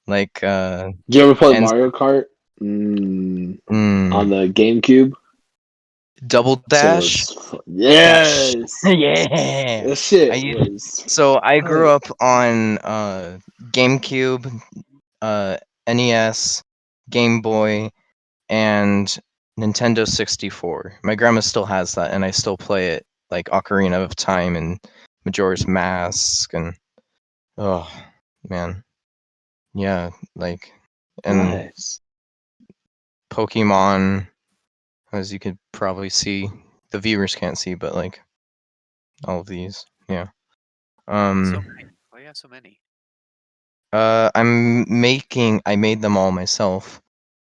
Like, Did you ever play and Mario Kart? On the GameCube? Double Shit Dash. was yes. Yeah. This shit I used was So I grew fun. up on GameCube, NES, Game Boy, and Nintendo 64. My grandma still has that, and I still play it, like Ocarina of Time and Majora's Mask, and oh man, yeah, like and Nice. Pokemon, as you could probably see, the viewers can't see, but like all of these, yeah. So many. Why you have so many? I made them all myself.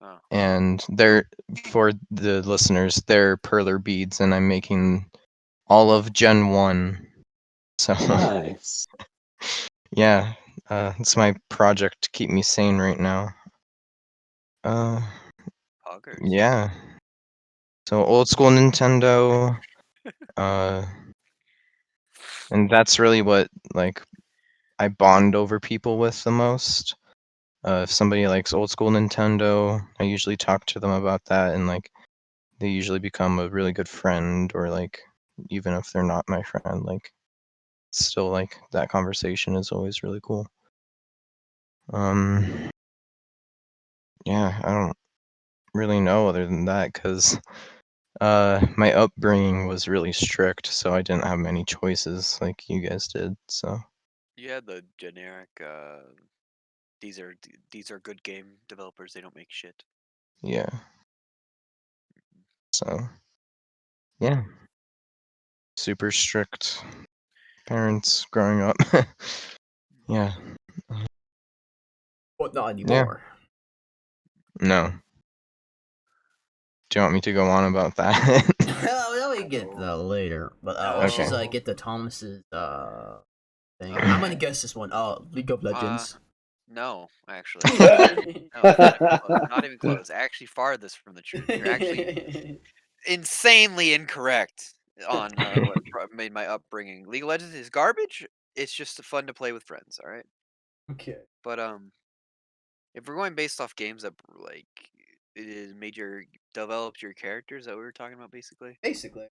Oh. And they're, for the listeners, they're perler beads, and I'm making all of Gen 1. So Nice. yeah, it's my project to keep me sane right now. Poggers. Yeah. So old school Nintendo, uh, and that's really what like I bond over people with the most. If somebody likes old school Nintendo, I usually talk to them about that, and like they usually become a really good friend, or like even if they're not my friend, like still like that conversation is always really cool. Yeah, I don't really know other than that, because my upbringing was really strict, so I didn't have many choices like you guys did. So You had the generic. These are good game developers. They don't make shit. yeah, so yeah, super strict parents growing up. Yeah, But not yeah, anymore. no. Do you want me to go on about that? Well, we get that later. But let's Okay. just get to Thomas's thing. I'm gonna guess this one. League of Legends. No, actually. No, not even close. Not even close. Actually, farthest from the truth. You're actually insanely incorrect on what made my upbringing. League of Legends is garbage. It's just fun to play with friends. All right. Okay. But if we're going based off games that like it made your developed your characters that we were talking about, basically. Basically.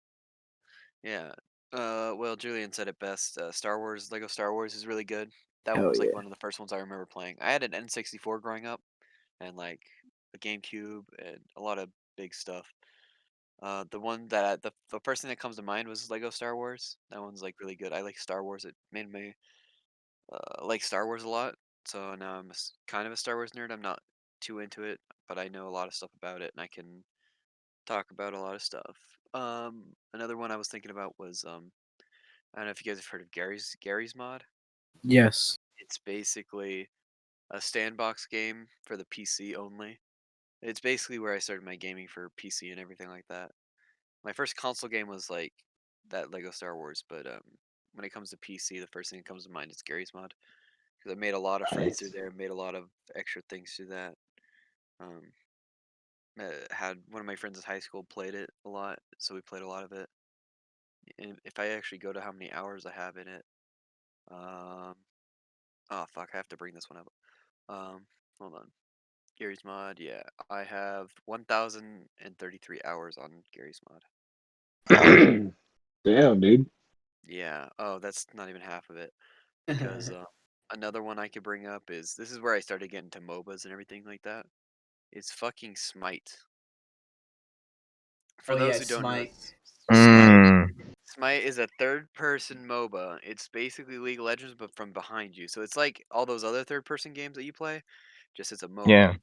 Yeah. Well, Julian said it best. Star Wars, Lego Star Wars is really good. That one Hell was like yeah. one of the first ones I remember playing. I had an N64 growing up, and like a GameCube and a lot of big stuff. The one that the first thing that comes to mind was Lego Star Wars. That one's like really good. I like Star Wars. It made me like Star Wars a lot. So now I'm kind of a Star Wars nerd. I'm not too into it, but I know a lot of stuff about it, and I can talk about a lot of stuff. Another one I was thinking about was I don't know if you guys have heard of Gary's Mod. Yes. It's basically a sandbox game for the PC only. It's basically where I started my gaming for PC and everything like that. My first console game was like that Lego Star Wars, but when it comes to PC, the first thing that comes to mind is Gary's Mod because I made a lot of friends through Nice. there, made a lot of extra things through that. Um, had one of my friends in high school played it a lot, so we played a lot of it. And if I actually go to how many hours I have in it, um, oh fuck, I have to bring this one up. Hold on. Gary's Mod, yeah, I have 1,033 hours on Gary's Mod. Damn, dude. Yeah. Oh, that's not even half of it. Because another one I could bring up is this is where I started getting to MOBAs and everything like that. It's fucking Smite. For Oh those yeah, who don't know, Smite. Smite Mm. Smite is a third-person MOBA. It's basically League of Legends, but from behind you. So it's like all those other third-person games that you play, just as a MOBA. Yeah.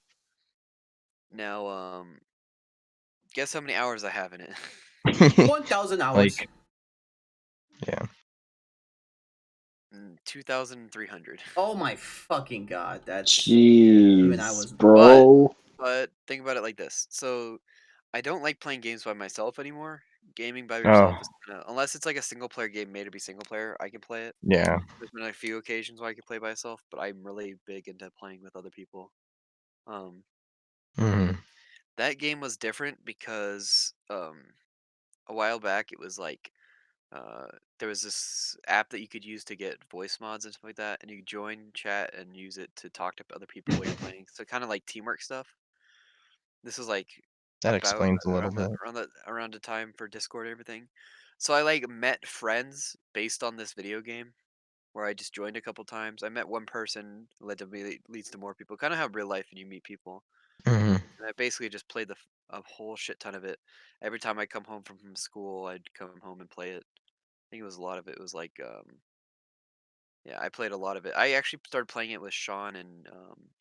Now, guess how many hours I have in it? 1,000 hours. Like, yeah. 2,300. Oh my fucking god, that's Jeez, when I was bro. But think about it like this. So I don't like playing games by myself anymore. Gaming by Oh, yourself is unless it's like a single player game made to be single player, I can play it. yeah. There's been a few occasions where I can play by myself, but I'm really big into playing with other people. Mhm. That game was different because a while back it was like there was this app that you could use to get voice mods and stuff like that, and you join chat and use it to talk to other people while you're playing. So kind of like teamwork stuff. This was like That about explains a little bit. around the time for Discord and everything. So I like met friends based on this video game where I just joined a couple times. I met one person, led to leads to more people. Kind of how real life and you meet people. Mhm. And I basically just played a whole shit ton of it. Every time I come home from school, I'd come home and play it. I think it was a lot of it was like yeah, I played a lot of it. I actually started playing it with Sean and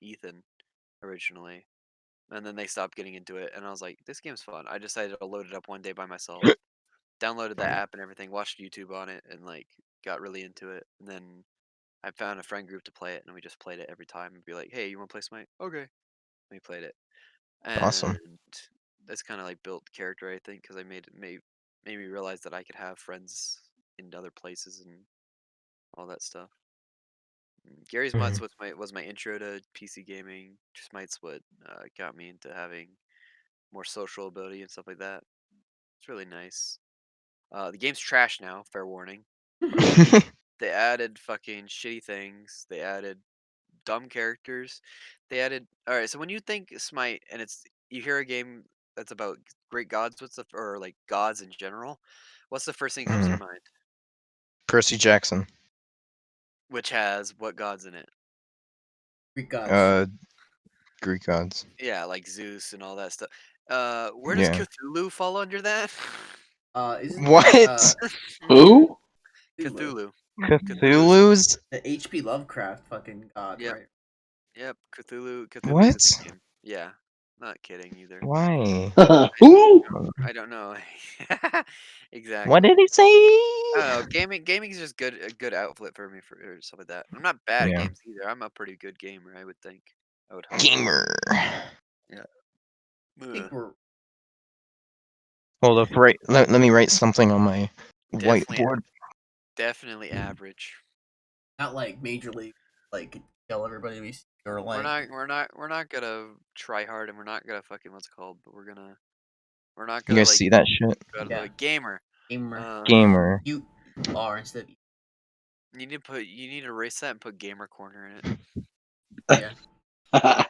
Ethan originally, and then they stopped getting into it. And I was like, this game's fun. I decided to load it up one day by myself, downloaded the app and everything, watched YouTube on it, and like got really into it. And then I found a friend group to play it, and we just played it every time. And be like, hey, you want to play Smite? Okay. And we played it, Awesome. and that's kind of like built character, I think, because I made me realize that I could have friends in other places and all that stuff. Gary's Mods Mhm. was my intro to PC gaming. Smite's what got me into having more social ability and stuff like that. It's really nice. The game's trash now. Fair warning. They added fucking shitty things. They added dumb characters. They added. All right. So when you think Smite and you hear a game that's about great gods, or like gods in general, what's the first thing that comes to your mind? Percy Jackson. Which has what gods in it? Greek gods. Greek gods. Yeah, like Zeus and all that stuff. Where does Yeah. Cthulhu fall under that? Isn't What? Who? Cthulhu. Cthulhu's? the H.P. Lovecraft fucking god, Yep. right? Yep. Cthulhu's What? a good game. Yeah. Not kidding either. Why? Who? I don't know. Exactly. What did he say? I don't know. Gaming is just a good outlet for me for stuff like that. I'm not bad at Yeah. games either. I'm a pretty good gamer, I would think. I would hope. Gamer. Yeah. I think we're Hold up, right. Let me write something on my Definitely whiteboard. definitely average. not like major league, like kill everybody we see, or like We're not gonna try hard, and we're not gonna fucking what's it called, but we're not You gonna guys like see that shit? go out of the yeah, way. Gamer. gamer. Gamer. You are instead of You need to erase that and put gamer corner in it. yeah.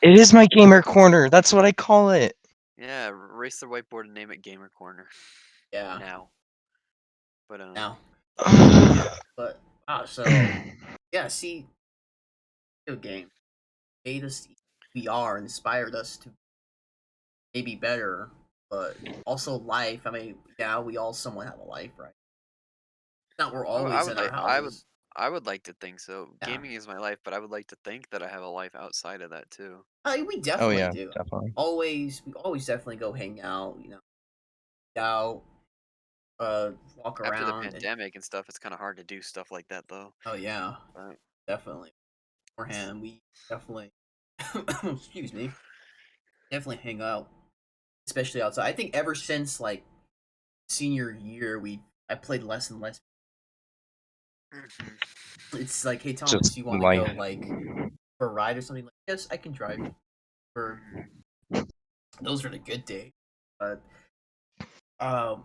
It is my gamer corner. That's what I call it. Yeah, erase the whiteboard and name it gamer corner. Yeah. Now. But Now. yeah. But wow, so yeah, see, video game made us we are, inspired us to maybe better, but also life. I mean, yeah, we all somewhat have a life, right? Not we're always in our houses. I would like to think so. Yeah. Gaming is my life, but I would like to think that I have a life outside of that too. I mean, we Oh definitely yeah, do. definitely. We always definitely go hang out, out, walk After the around, and pandemic and stuff, it's kind of hard to do stuff like that though. oh yeah, But definitely. Beforehand, we definitely, excuse me, definitely hang out, especially outside. I think ever since like senior year, I played less and less. It's like, hey Thomas, Just you want to go life. like for a ride or something? Like, yes, I can drive. For those are the good days, but still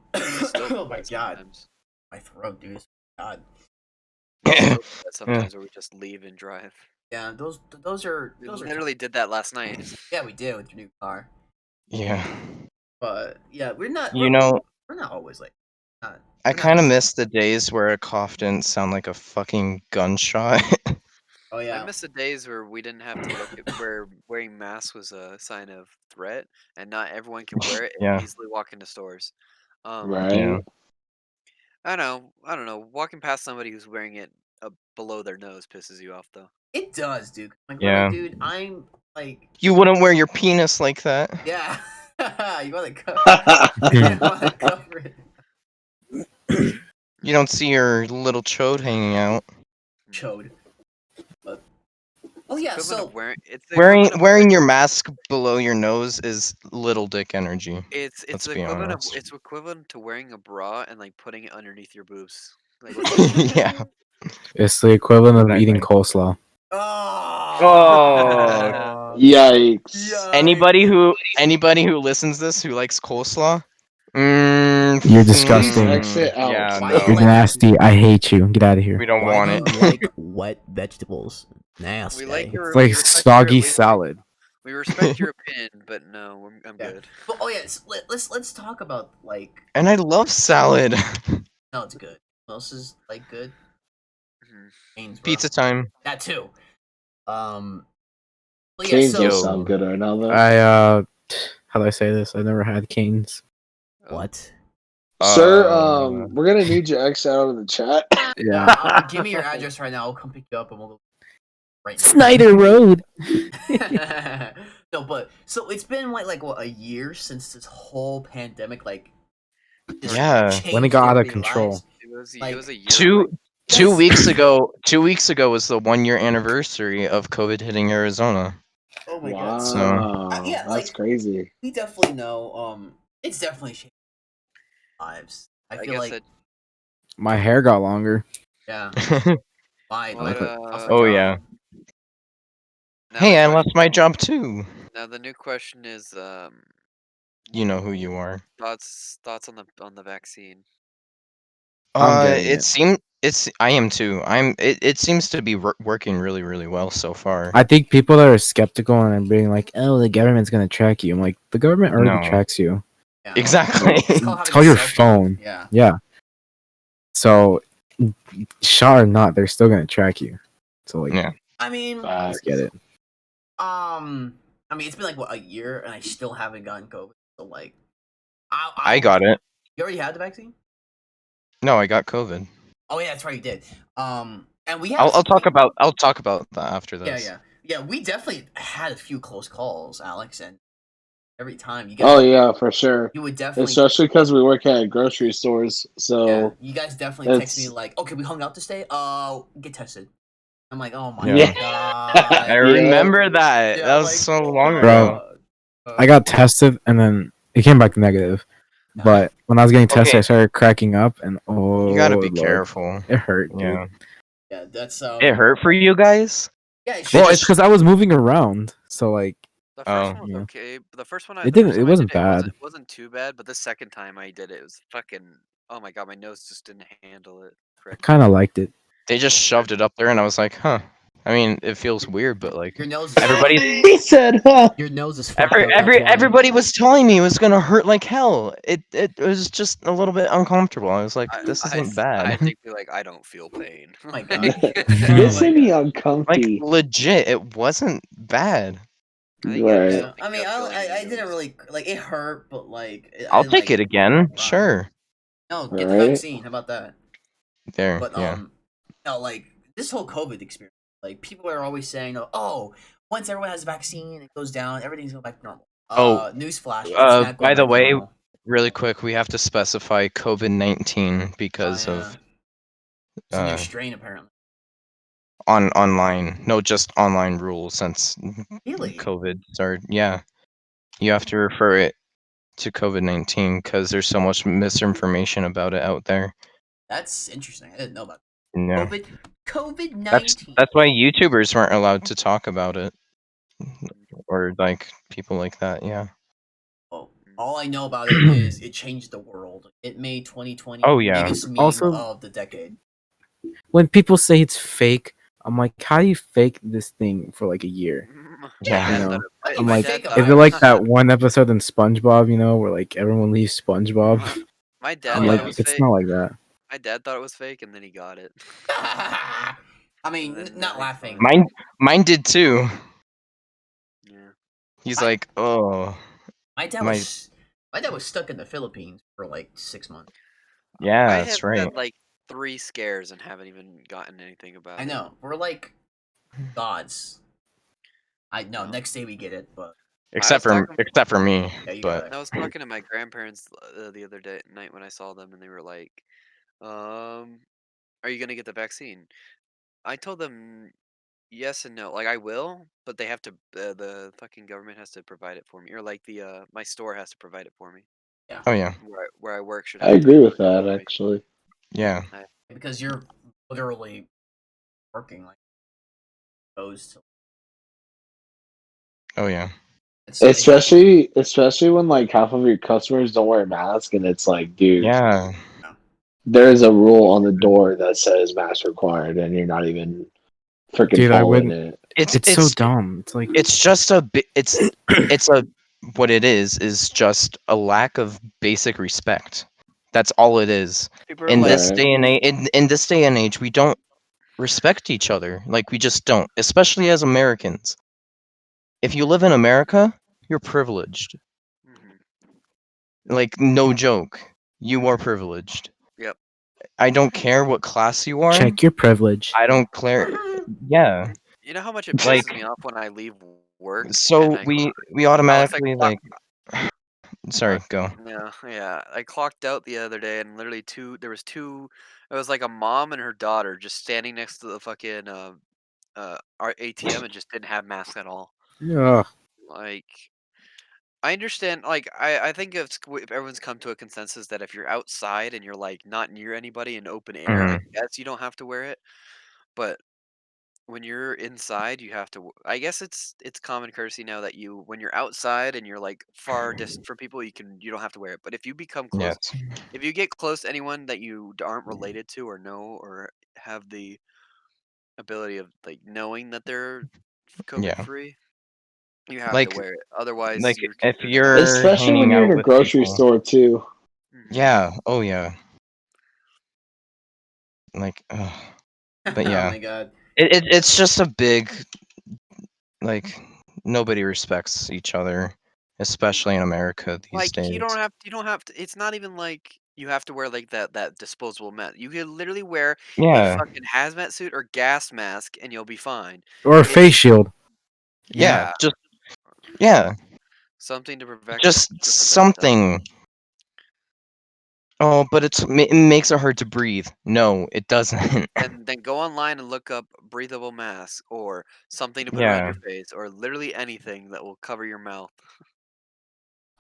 oh my god, sometimes. my throat, dude. God, Still do that sometimes where we just leave and drive. yeah, those are We those are literally did that last night. yeah, we did with your new car, Yeah. but yeah, You know, we're not always like not, I we're not kind of just miss the days where a cough didn't sound like a fucking gunshot. oh I yeah, miss the days where we didn't have to look at where wearing masks was a sign of threat, and not everyone could wear it and Yeah. easily walk into stores. Yeah. Right. I don't know. Walking past somebody who's wearing it below their nose pisses you off, though. It does, dude. Like, Yeah. really, dude, I'm like, You wouldn't wear your penis like that. yeah. You want to cover? You want to cover it? You don't see your little chode hanging out. Chode. But oh yeah, Equivalent so of it's the Wearing equivalent of wearing your mask below your nose is little dick energy. it's Let's the be equivalent of honest. it's equivalent to wearing a bra and like putting it underneath your boobs. Like what's the difference? Yeah. It's the equivalent of Exactly. eating coleslaw. Oh. Yikes. Anybody who listens this who likes coleslaw, You're disgusting. Exit out. Yeah, Why no, you You're like- nasty. I hate you. Get out of here. we don't Why want do it. you like wet vegetables? Nasty. We like your It's like we respect soggy your, salad. we respect your opinion, but no, I'm Yeah. good. But oh yeah, let's talk about like. And I love salad. No, it's good. What else is like good? Mhm. Canes, bro. Pizza time. That too. But yeah, Canes so don't sound good right now, though. How do I say this? I've never had canes. Oh. what? Sir, we're gonna need your X out of the chat. Yeah. Give me your address right now. I'll come pick you up and we'll go right now. Snyder Road. No, but so it's been like what, a year since this whole pandemic just Yeah. When it changed got out of everybody's control. lives. It Like, was a year. Two weeks ago. 2 weeks ago was the 1 year anniversary of COVID hitting Arizona. Oh my Wow, god. So Yeah, that's like- crazy. We definitely know. It's definitely changed lives. I feel guess like that- My hair got longer. yeah. Mine. What, Like, I uh, oh forgot. yeah. now Hey, the I question- lost my job too. Now the new question is, You know who you are. thoughts on the vaccine. I'm getting It it. seems I am too. It seems to be working really really well so far. I think people that are skeptical and are being like, "Oh, the government's gonna track you." I'm like, the government already No. tracks you. Yeah. Exactly. It's called having Call a your cell phone. Yeah. Yeah. So, shot or not, they're still gonna track you. So like, Yeah. I mean, let's get it. I mean, it's been like what, a year, and I still haven't gotten COVID. So like, I got it. You already had the vaccine? No, I got COVID. Oh yeah, that's right, you did. And we had. I'll talk about that after Yeah, this. yeah. We definitely had a few close calls, Alex, and every time you guys. Oh yeah, for sure. You would definitely. Especially because we work at grocery stores, so Yeah, you guys definitely text me it's- like, "Okay, we hung out this day. Get tested." I'm like, "Oh my Yeah. god!" I remember that. Yeah, that was like, so oh long my ago. God. I got tested and then it came back negative. But when I was getting tested, Okay. I started cracking up, and oh, You gotta be Lord, careful. it hurt. Dude. Yeah. Yeah, that's It hurt for you guys? Yeah, it Well, should- it's because I was moving around, so like, The Oh. first one was Yeah. okay. The first one It didn't- it wasn't It bad. wasn't too bad, but the second time I did it, it was fucking. Oh my god, my nose just didn't handle it. I Correctly. kind of liked it. They just shoved it up there and I was like, huh. I mean, it feels weird, but like your nose. Is, everybody he said, "Huh." Your nose is. fucked up, that's why. everybody was telling me it was gonna hurt like hell. It was just a little bit uncomfortable. I was like, this isn't bad. I think like I don't feel pain. Oh my god. This my made me God. Like uncomfy. legit, it wasn't bad. I think you have Right. Yeah, something I mean, gut feeling in I your didn't nose. really like it. Hurt, but like I'll I didn't, take like, it again. run. Sure. No, get the Right. vaccine. How about that? There. But yeah. no, like this whole COVID experience, like people are always saying, "Oh, once everyone has a vaccine, it goes down, everything's going back to normal." Oh, Newsflash! It's not going by the back to way, normal. really quick, we have to specify COVID-19 because Yeah. of It's a new uh, strain apparently. online. No, just online rules since Really? COVID started. Yeah, you have to refer it to COVID-19 because there's so much misinformation about it out there. That's interesting. I didn't know about Yeah, COVID-19. that's why YouTubers weren't allowed to talk about it, or like people like that. Yeah. Oh, all I know about it is it changed the world. It made 2020 Oh, the yeah. biggest meme Also- of the decade. When people say it's fake, I'm like, how do you fake this thing for like a year? Yeah. You know, I'm My like, dad is thought it like that one episode in SpongeBob, where like everyone leaves SpongeBob? My dad Oh, I'm thought like, it was it's fake. not like that. My dad thought it was fake, and then he got it. I mean, And then not he's laughing. fine. Mine did too. Yeah. He's I- like, oh, My dad my- was stuck in the Philippines for like 6 months. yeah, I that's have right. had like 3 scares and haven't even gotten anything about it. I know. We're like gods. I know next day we get it, but except for me. yeah, you But got I was talking to my grandparents the other night when I saw them, and they were like, "Are you gonna get the vaccine?" I told them yes and no. Like I will, but they have to. The fucking government has to provide it for me, or like the my store has to provide it for me. yeah. oh yeah, Where I work should I have to agree with do it that, for me. actually. yeah, Because you're literally working like those. oh yeah, So they have to. Especially when like half of your customers don't wear a mask, and it's like, dude, yeah. there's a rule on the door that says mask required, and you're not even freaking Dude, I following wouldn't. it. It's so dumb. It's like It's just a bit. It's a what it is just a lack of basic respect. That's all it is. People are In like, this Right. day and age, in this day and age, we don't respect each other. Like we just don't, especially as Americans. If you live in America, you're privileged. mhm, Like no joke, you are privileged. "Yep." I don't care what class you are. check your privilege. I don't care. Yeah, You know how much it like pisses me off when I leave work and so I we Alex, I automatically clock. like. Sorry, go. No, yeah, I clocked out the other day, and literally there was two. It was like a mom and her daughter just standing next to the fucking our ATM and just didn't have masks at all. Yeah. Like, I understand. Like, I think if everyone's come to a consensus that if you're outside and you're like not near anybody in open air, I Mhm. guess you don't have to wear it. But when you're inside, you have to. I guess it's common courtesy now that you when you're outside and you're like far distant from people, you don't have to wear it. But if you become close, Yes. if you get close to anyone that you aren't related to or know or have the ability of like knowing that they're COVID Yeah. free, you have to Like wear it. Otherwise, like you're if considered an asshole. you're Especially when hanging you're out in a with grocery people. store too. Mhm. Yeah. Oh yeah. Like. But Oh yeah. my god. It's just a big like nobody respects each other, especially in America these Like days. you don't have to. It's not even like you have to wear like that disposable mask. You can literally wear a Yeah. fucking hazmat suit or gas mask and you'll be fine. Or a face It's shield. Yeah. yeah, Just yeah. something to Just prevent them. something. Oh, but it makes it hard to breathe. No, it doesn't. Then go online and look up breathable mask or something to put around Yeah. your face or literally anything that will cover your mouth.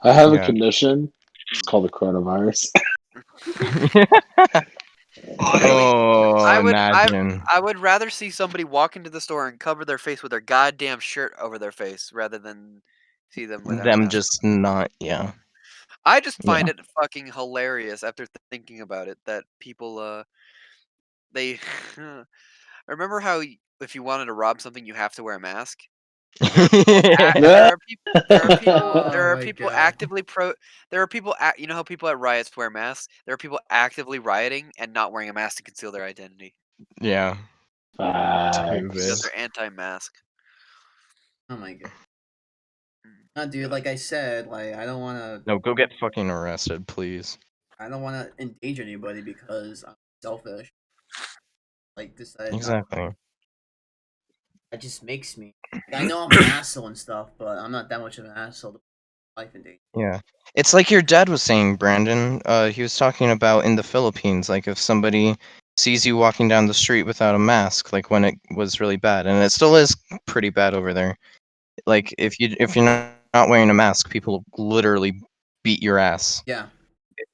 I have a Yeah. condition. It's Mm. called the coronavirus. Literally, Oh, I would I imagine I would rather see somebody walk into the store and cover their face with their goddamn shirt over their face rather than see them without a them mask. just not. Yeah. I just Yeah. find it fucking hilarious after thinking about it that people they remember how if you wanted to rob something you have to wear a mask? There are people Yeah. Oh there are my people god. actively there are people you know how people at riots wear masks? There are people actively rioting and not wearing a mask to conceal their identity Yeah. because Stupid. Facts. they're anti-mask. Oh my god. Mm, No, dude. God. Like I said, like I don't want to. No, go get fucking arrested, please. I don't want to endanger anybody because I'm selfish. Like decided not. Exactly. That just makes me. Like, I know I'm an asshole and stuff, but I'm not that much of an asshole to put life in danger. Yeah. It's like your dad was saying, Brandon. He was talking about in the Philippines, like if somebody sees you walking down the street without a mask, like when it was really bad, and it still is pretty bad over there. Like if you're not wearing a mask, people literally beat your ass Yeah.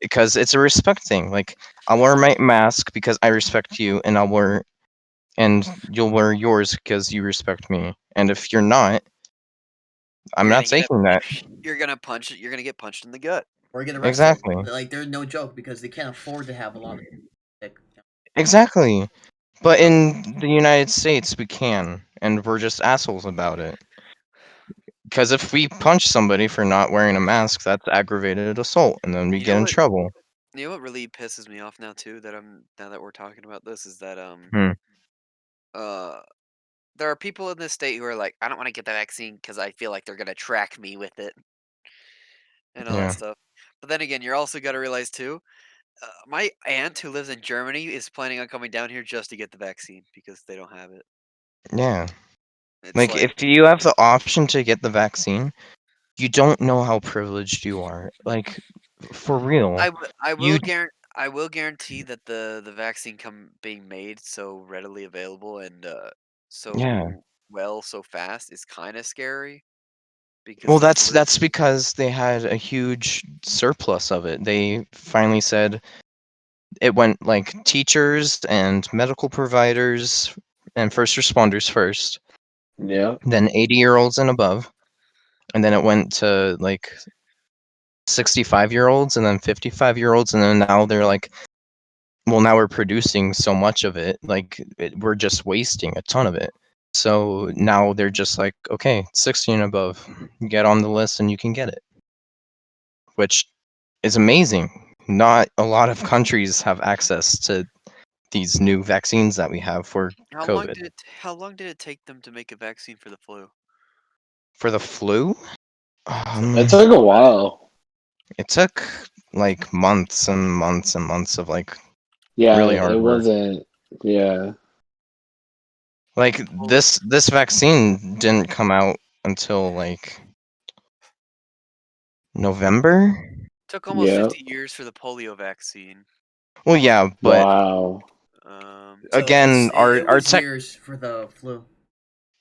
because it's a respect thing. Like I'll wear my mask because I respect you, and you'll wear yours because you respect me. And if you're not, I'm You're not gonna get taking that. you're gonna get punched in the gut. Or get arrested. Exactly. Like they're no joke because they can't afford to have a lot of sick. Exactly. But in the United States, we can, and we're just assholes about it. Because if we punch somebody for not wearing a mask, that's aggravated assault, and then we You get know in what trouble. you know what really pisses me off now too that I'm now that we're talking about this is that Hmm. uh there are people in this state who are like, I don't want to get the vaccine because I feel like they're gonna track me with it and all that Yeah. stuff. But then again, you're also got to realize too, my aunt who lives in Germany is planning on coming down here just to get the vaccine because they don't have it. Yeah. It's Like, if you have the option to get the vaccine, you don't know how privileged you are. Like, for real. You I will guarantee that the vaccine being made so readily available and Yeah. so fast is kind of scary because Well, it's that's because they had a huge surplus of it. They finally said it went like teachers and medical providers and first responders first, Yeah. then 80-year-olds and above, and then it went to like 65-year-olds and then 55-year-olds, and then now they're like, well, now we're producing so much of it, like we're just wasting a ton of it. So now they're just like, okay, 60 and above, get on the list and you can get it, which is amazing. Not a lot of countries have access to these new vaccines that we have for COVID. how long did it take them to make a vaccine for the flu? For the flu, It took a while. it took like months and months and months of like Yeah, really hard it work. wasn't. Yeah. Like Well, this vaccine didn't come out until like November. took almost Yeah. 50 years for the polio vaccine. Well, yeah, but Wow. So again, it was years for the flu.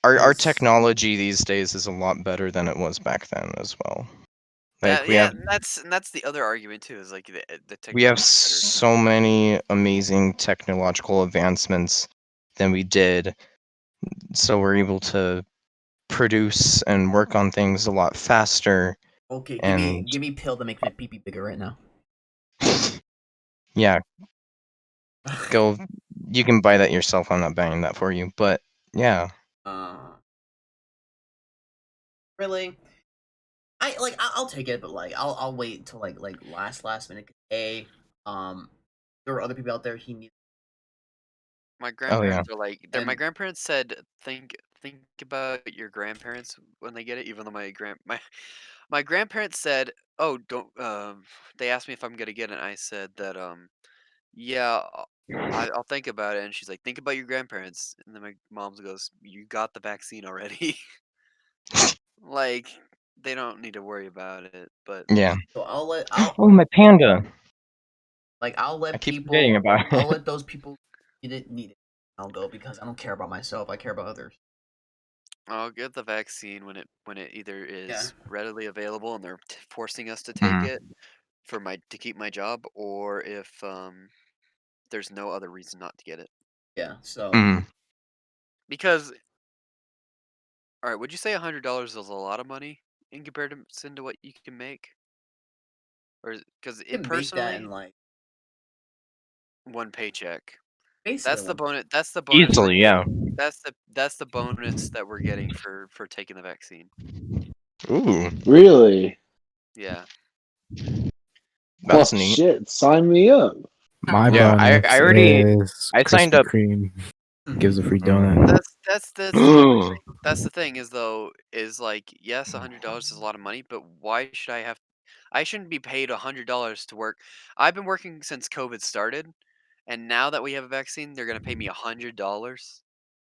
our 'Cause- technology these days is a lot better than it was back then as well. Like we have and that's the other argument too. Is like the we have technology better. so many amazing technological advancements than we did, so we're able to produce and work on things a lot faster. Okay, And give me pill that makes my pee bigger right now. yeah, go. You can buy that yourself. I'm not buying that for you, but yeah. Really? I'll take it, but like I'll wait until like last minute. There were other people out there he needs. My Oh yeah. grandparents are like, my grandparents said, think about your grandparents when they get it. Even though my grandparents said, oh, don't. They asked me if I'm gonna get it. And I said that yeah, I'll think about it. And she's like, think about your grandparents. And then my mom goes, you got the vaccine already. Like they don't need to worry about it. But Yeah. So Oh, my panda. I'll let I keep forgetting people. about I'll it. let those people need it. I'll go because I don't care about myself. I care about others. I'll get the vaccine when it either Yeah. is readily available and they're forcing us to take Mhm. it to keep my job, or if there's no other reason not to get it. Yeah. So Mhm. Because all right, would you say $100 is a lot of money in comparison to what you can make, or because you it can make that in personally like one paycheck? basically That's the one. bonus. That's the bonus we're Easily, getting. yeah. That's the bonus that we're getting for taking the vaccine. Ooh, Really? Yeah. Well, that's neat. shit. Sign me up. My Yeah, bonus I already is I signed Krispy up. Kreme gives a free Mm. donut. That's the thing is though is like yes, $100 is a lot of money, but why should I shouldn't be paid $100 to work. I've been working since COVID started, and now that we have a vaccine, they're gonna pay me $100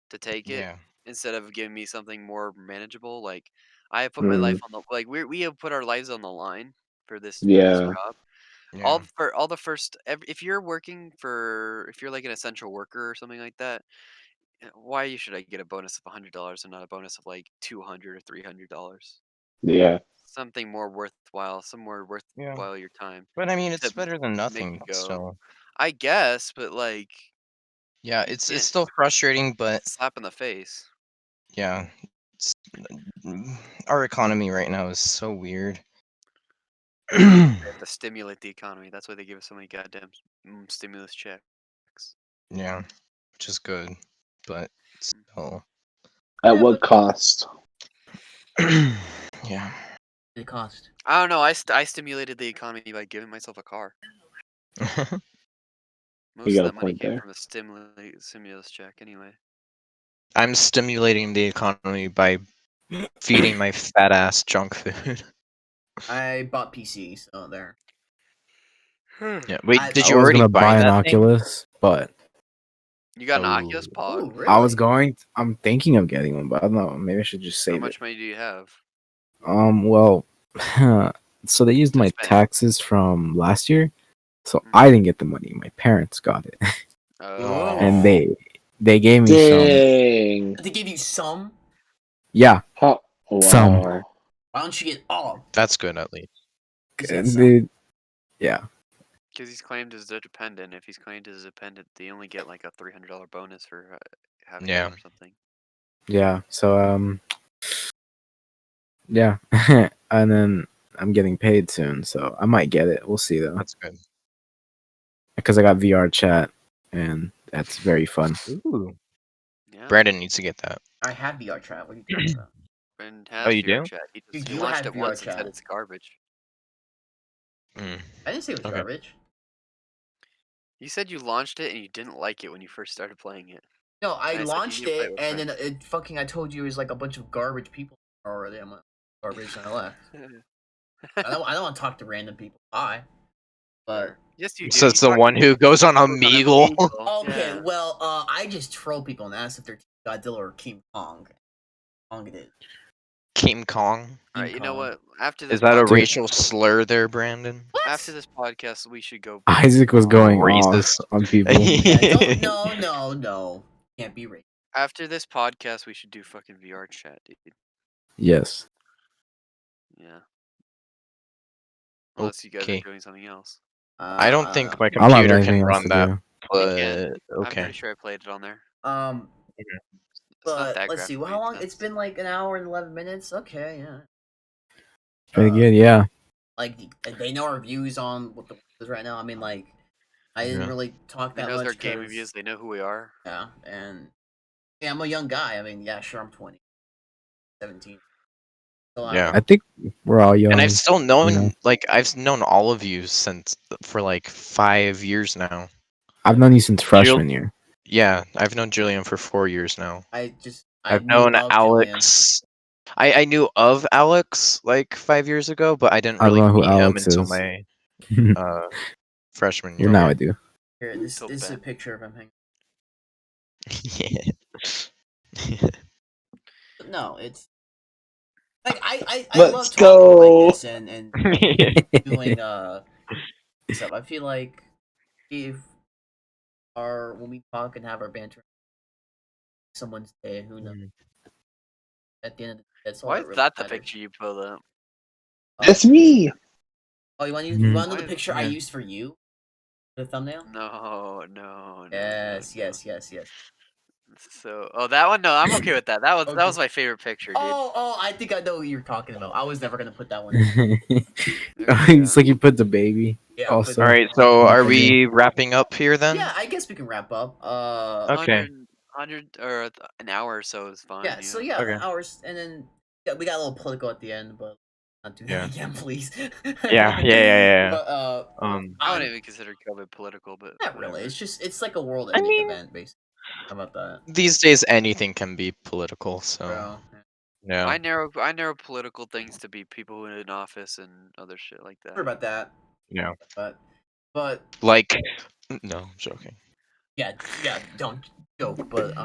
to take it Yeah. instead of giving me something more manageable. Like I have put my life Mm, on the we have put our lives on the line for this yeah. job. Yeah. All the first if you're working for if you're like an essential worker or something like that, why should I get a bonus of $100 and not a bonus of like 200 or $300? Yeah. Something more worthwhile, some more Yeah. worthwhile your time But I mean, it's to better than make nothing you go. still. I guess, but like Yeah, you it's can't still frustrating, but slap in the face. yeah, it's, our economy right now is so weird. They have to stimulate the economy. That's why they give us so many goddamn stimulus checks. Yeah, which is good, but still. At Yeah, what but cost? Yeah. it cost. I don't know. I stimulated the economy by giving myself a car. You Most of got a that money point came there. from the stimulus check anyway. I'm stimulating the economy by feeding my fat ass junk food. I bought PC, so there. Yeah. Wait, I did I you was already gonna buy buy an that thing? Oculus, but You got an Oh. Oculus Pog? Ooh, really? I'm thinking of getting one, but I don't know. Maybe I should just How save it. much money do you have? Well, so they used To my spend. taxes from last year, so Mhm. I didn't get the money. My parents got it, Oh. and they gave me some. Dang. They give you some. Yeah, Huh. Some. Wow. Why don't you get all? That's good at least. Just get and some. yeah. Because he's claimed as a dependent. If he's claimed as a dependent, they only get like a $300 bonus for having Yeah. him or something. Yeah. So yeah, and then I'm getting paid soon, so I might get it. We'll see though, That's good. because I got VR chat, and that's very fun. Ooh. Yeah. Brandon needs to get that. I have VR chat. What are you talking about? Ben Oh, has you VR do? chat. He Dude, he you launched have it VR once and chat. said it's garbage. Mm. I didn't say it was Okay. garbage. You said you launched it and you didn't like it when you first started playing it. No, I And I said you launched need to play it, with and then friends. it fucking. I told you it was like a bunch of garbage people already. I'm like, garbage, and I left. I don't want to talk to random people. Bye. But yes, you do. So You it's the talk one who goes on Omegle. Omegle. okay, Yeah. well, I just troll people and ask if they're Godzilla or King Kong. Kong it is. King Kong. All right, you know Kong. what? After this Is that a podcast, racial slur there, Brandon? What? after this podcast, we should go. Isaac was going off Racist. on people. Yeah, don't. No. Can't be racist. After this podcast, we should do fucking VR chat, dude. Yes. Yeah. Unless you guys Okay. are doing something else. I don't think my I don't have computer anything can else run to that, do. It but can. I'm okay. pretty sure I played it on there. It's not But that let's see. graphically How long? intense. It's been like an hour and 11 minutes. Okay, yeah. Pretty good, yeah. Like they know our views on what the is right now. I mean, like I didn't Yeah. really talk They that knows much. our game 'cause- reviews. They know who we are. Yeah, and yeah, I'm a young guy. I mean, yeah, sure, I'm 20, 17. So, Yeah. I think we're all young. And I've still known, know. like, I've known all of you since for like 5 years now. I've known you since freshman year. Yeah, I've known Julian for 4 years now. I I've knew known of Julian. Alex. I knew of Alex like 5 years ago, but I didn't I don't really know who meet him Alex until is. my freshman Well, year. now I do. Here, this So is a bad. picture of him hanging. Yeah. But no, it's like I Let's love talking go. like this and doing stuff. I feel like if when we talk and have our banter, someone's day, who knows? At the end of the day, that's all Why that is really that the matters. picture you put up? That's me. Oh, you want to Mhm. know Why the is- picture I yeah. used for you? The thumbnail? No. Yes. So, that one. No, I'm okay with that. That Okay. was my favorite picture, dude. Oh, I think I know what you're talking about. I was never gonna put that one in. It's like you put the baby. Yeah. Also. All right, so are Okay. we wrapping up here then? Yeah, I guess we can wrap up. Okay. 100 or an hour or so is fine. Yeah. So yeah, Okay. hours, and then yeah, we got a little political at the end, but not do that Yeah. again, please. Yeah. But I wouldn't even consider COVID political, but not whatever. really. It's like a world I ending mean- event, basically. How about that, These days anything can be political, so bro? yeah. I narrow political things to be people who are in office and other shit like that. Sorry about that. Yeah. But Like no, I'm joking. yeah, don't joke. But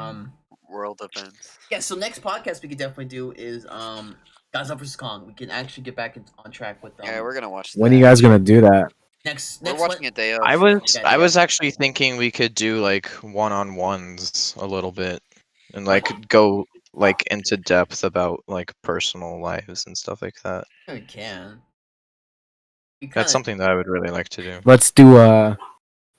World events. yeah. So next podcast we could definitely do is Godzilla vs Kong. We can actually get back on track with Yeah, we're gonna watch. When are that. you guys gonna do that? next We're next watching one. a day of. I was Yeah, I yeah. was actually thinking we could do like one-on-ones a little bit and like go like into depth about like personal lives and stuff like that. We can. We That's kinda- something that I would really like to do. Let's do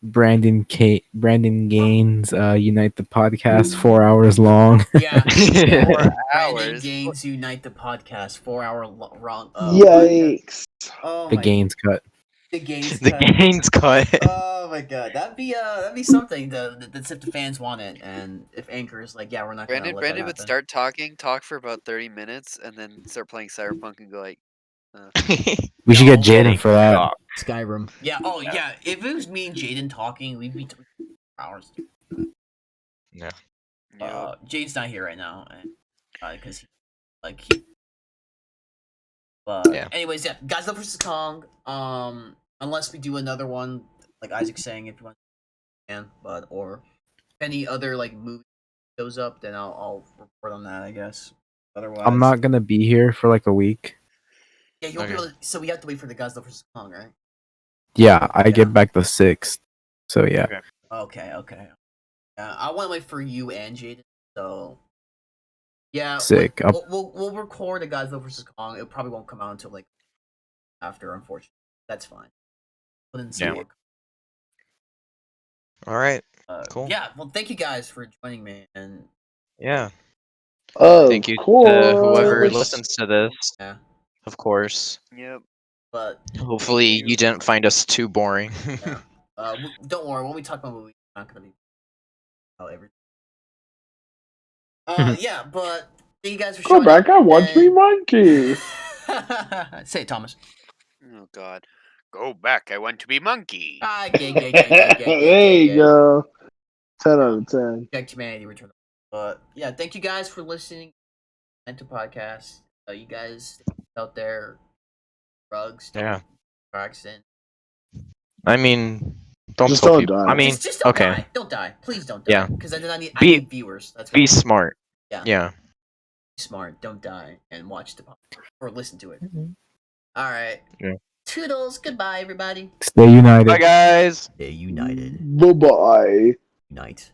Brandon Gaines Unite the Podcast 4 hours long. Yeah. yeah. 4 Brandon hours. Gaines Unite the Podcast 4 hour wrong. Yikes. Oh The my. Gaines cut. The Gaines. The cut. gains cut. Oh my god, that'd be something that's if the fans want it, and if Anchor is like, yeah, we're not gonna let Brandon that would happen. talk for about 30 minutes, and then start playing Cyberpunk and go like, We should get No. Jaden for that. Skyrim. Yeah. Oh yeah. If it was me and Jaden talking, we'd be 3 hours. Yeah. Jaden's not here right now, because he. But Yeah. anyways, yeah, Godzilla vs Kong. Unless we do another one, like Isaac's saying, if you want, can, but or any other like movie goes up, then I'll report on that, I guess. Otherwise, I'm not gonna be here for like a week. Yeah, you'll be Okay. able to, so we have to wait for the Godzilla vs Kong, right? Yeah, I Yeah. get back the 6th. So yeah. Okay. Okay. I want to wait for you and Jaden. So yeah, Sick. we'll record a Godzilla vs Kong. It probably won't come out until like after, unfortunately. That's fine. But then Yeah. still, All right. Cool. Yeah. Well, thank you guys for joining me, and Yeah. Of Thank you to course. whoever listens to this. yeah. Of course. Yep. But Hopefully you didn't find us too boring. yeah, don't worry. When we talk about movies, we're not gonna be everything. Yeah, but thank you guys for Go showing back, up. I want to be monkey. Say it, Thomas. Oh God. Go back. I want to be monkey. Gay. There you go. 10 out of 10. Check Humanity Return. But yeah, thank you guys for listening to podcast. You guys out there, drugs, Yeah. car accident. I mean, don't Just tell don't people. die. I mean, Just don't okay. die. Don't die. Please don't die. Yeah. Because I Be- need viewers. That's Be right. smart. Yeah. Yeah. Be smart. Don't die and watch the podcast or listen to it. Mhm. All right. Yeah. Toodles. Goodbye, everybody. Stay united. Bye, guys. Stay united. Bye bye. Unite.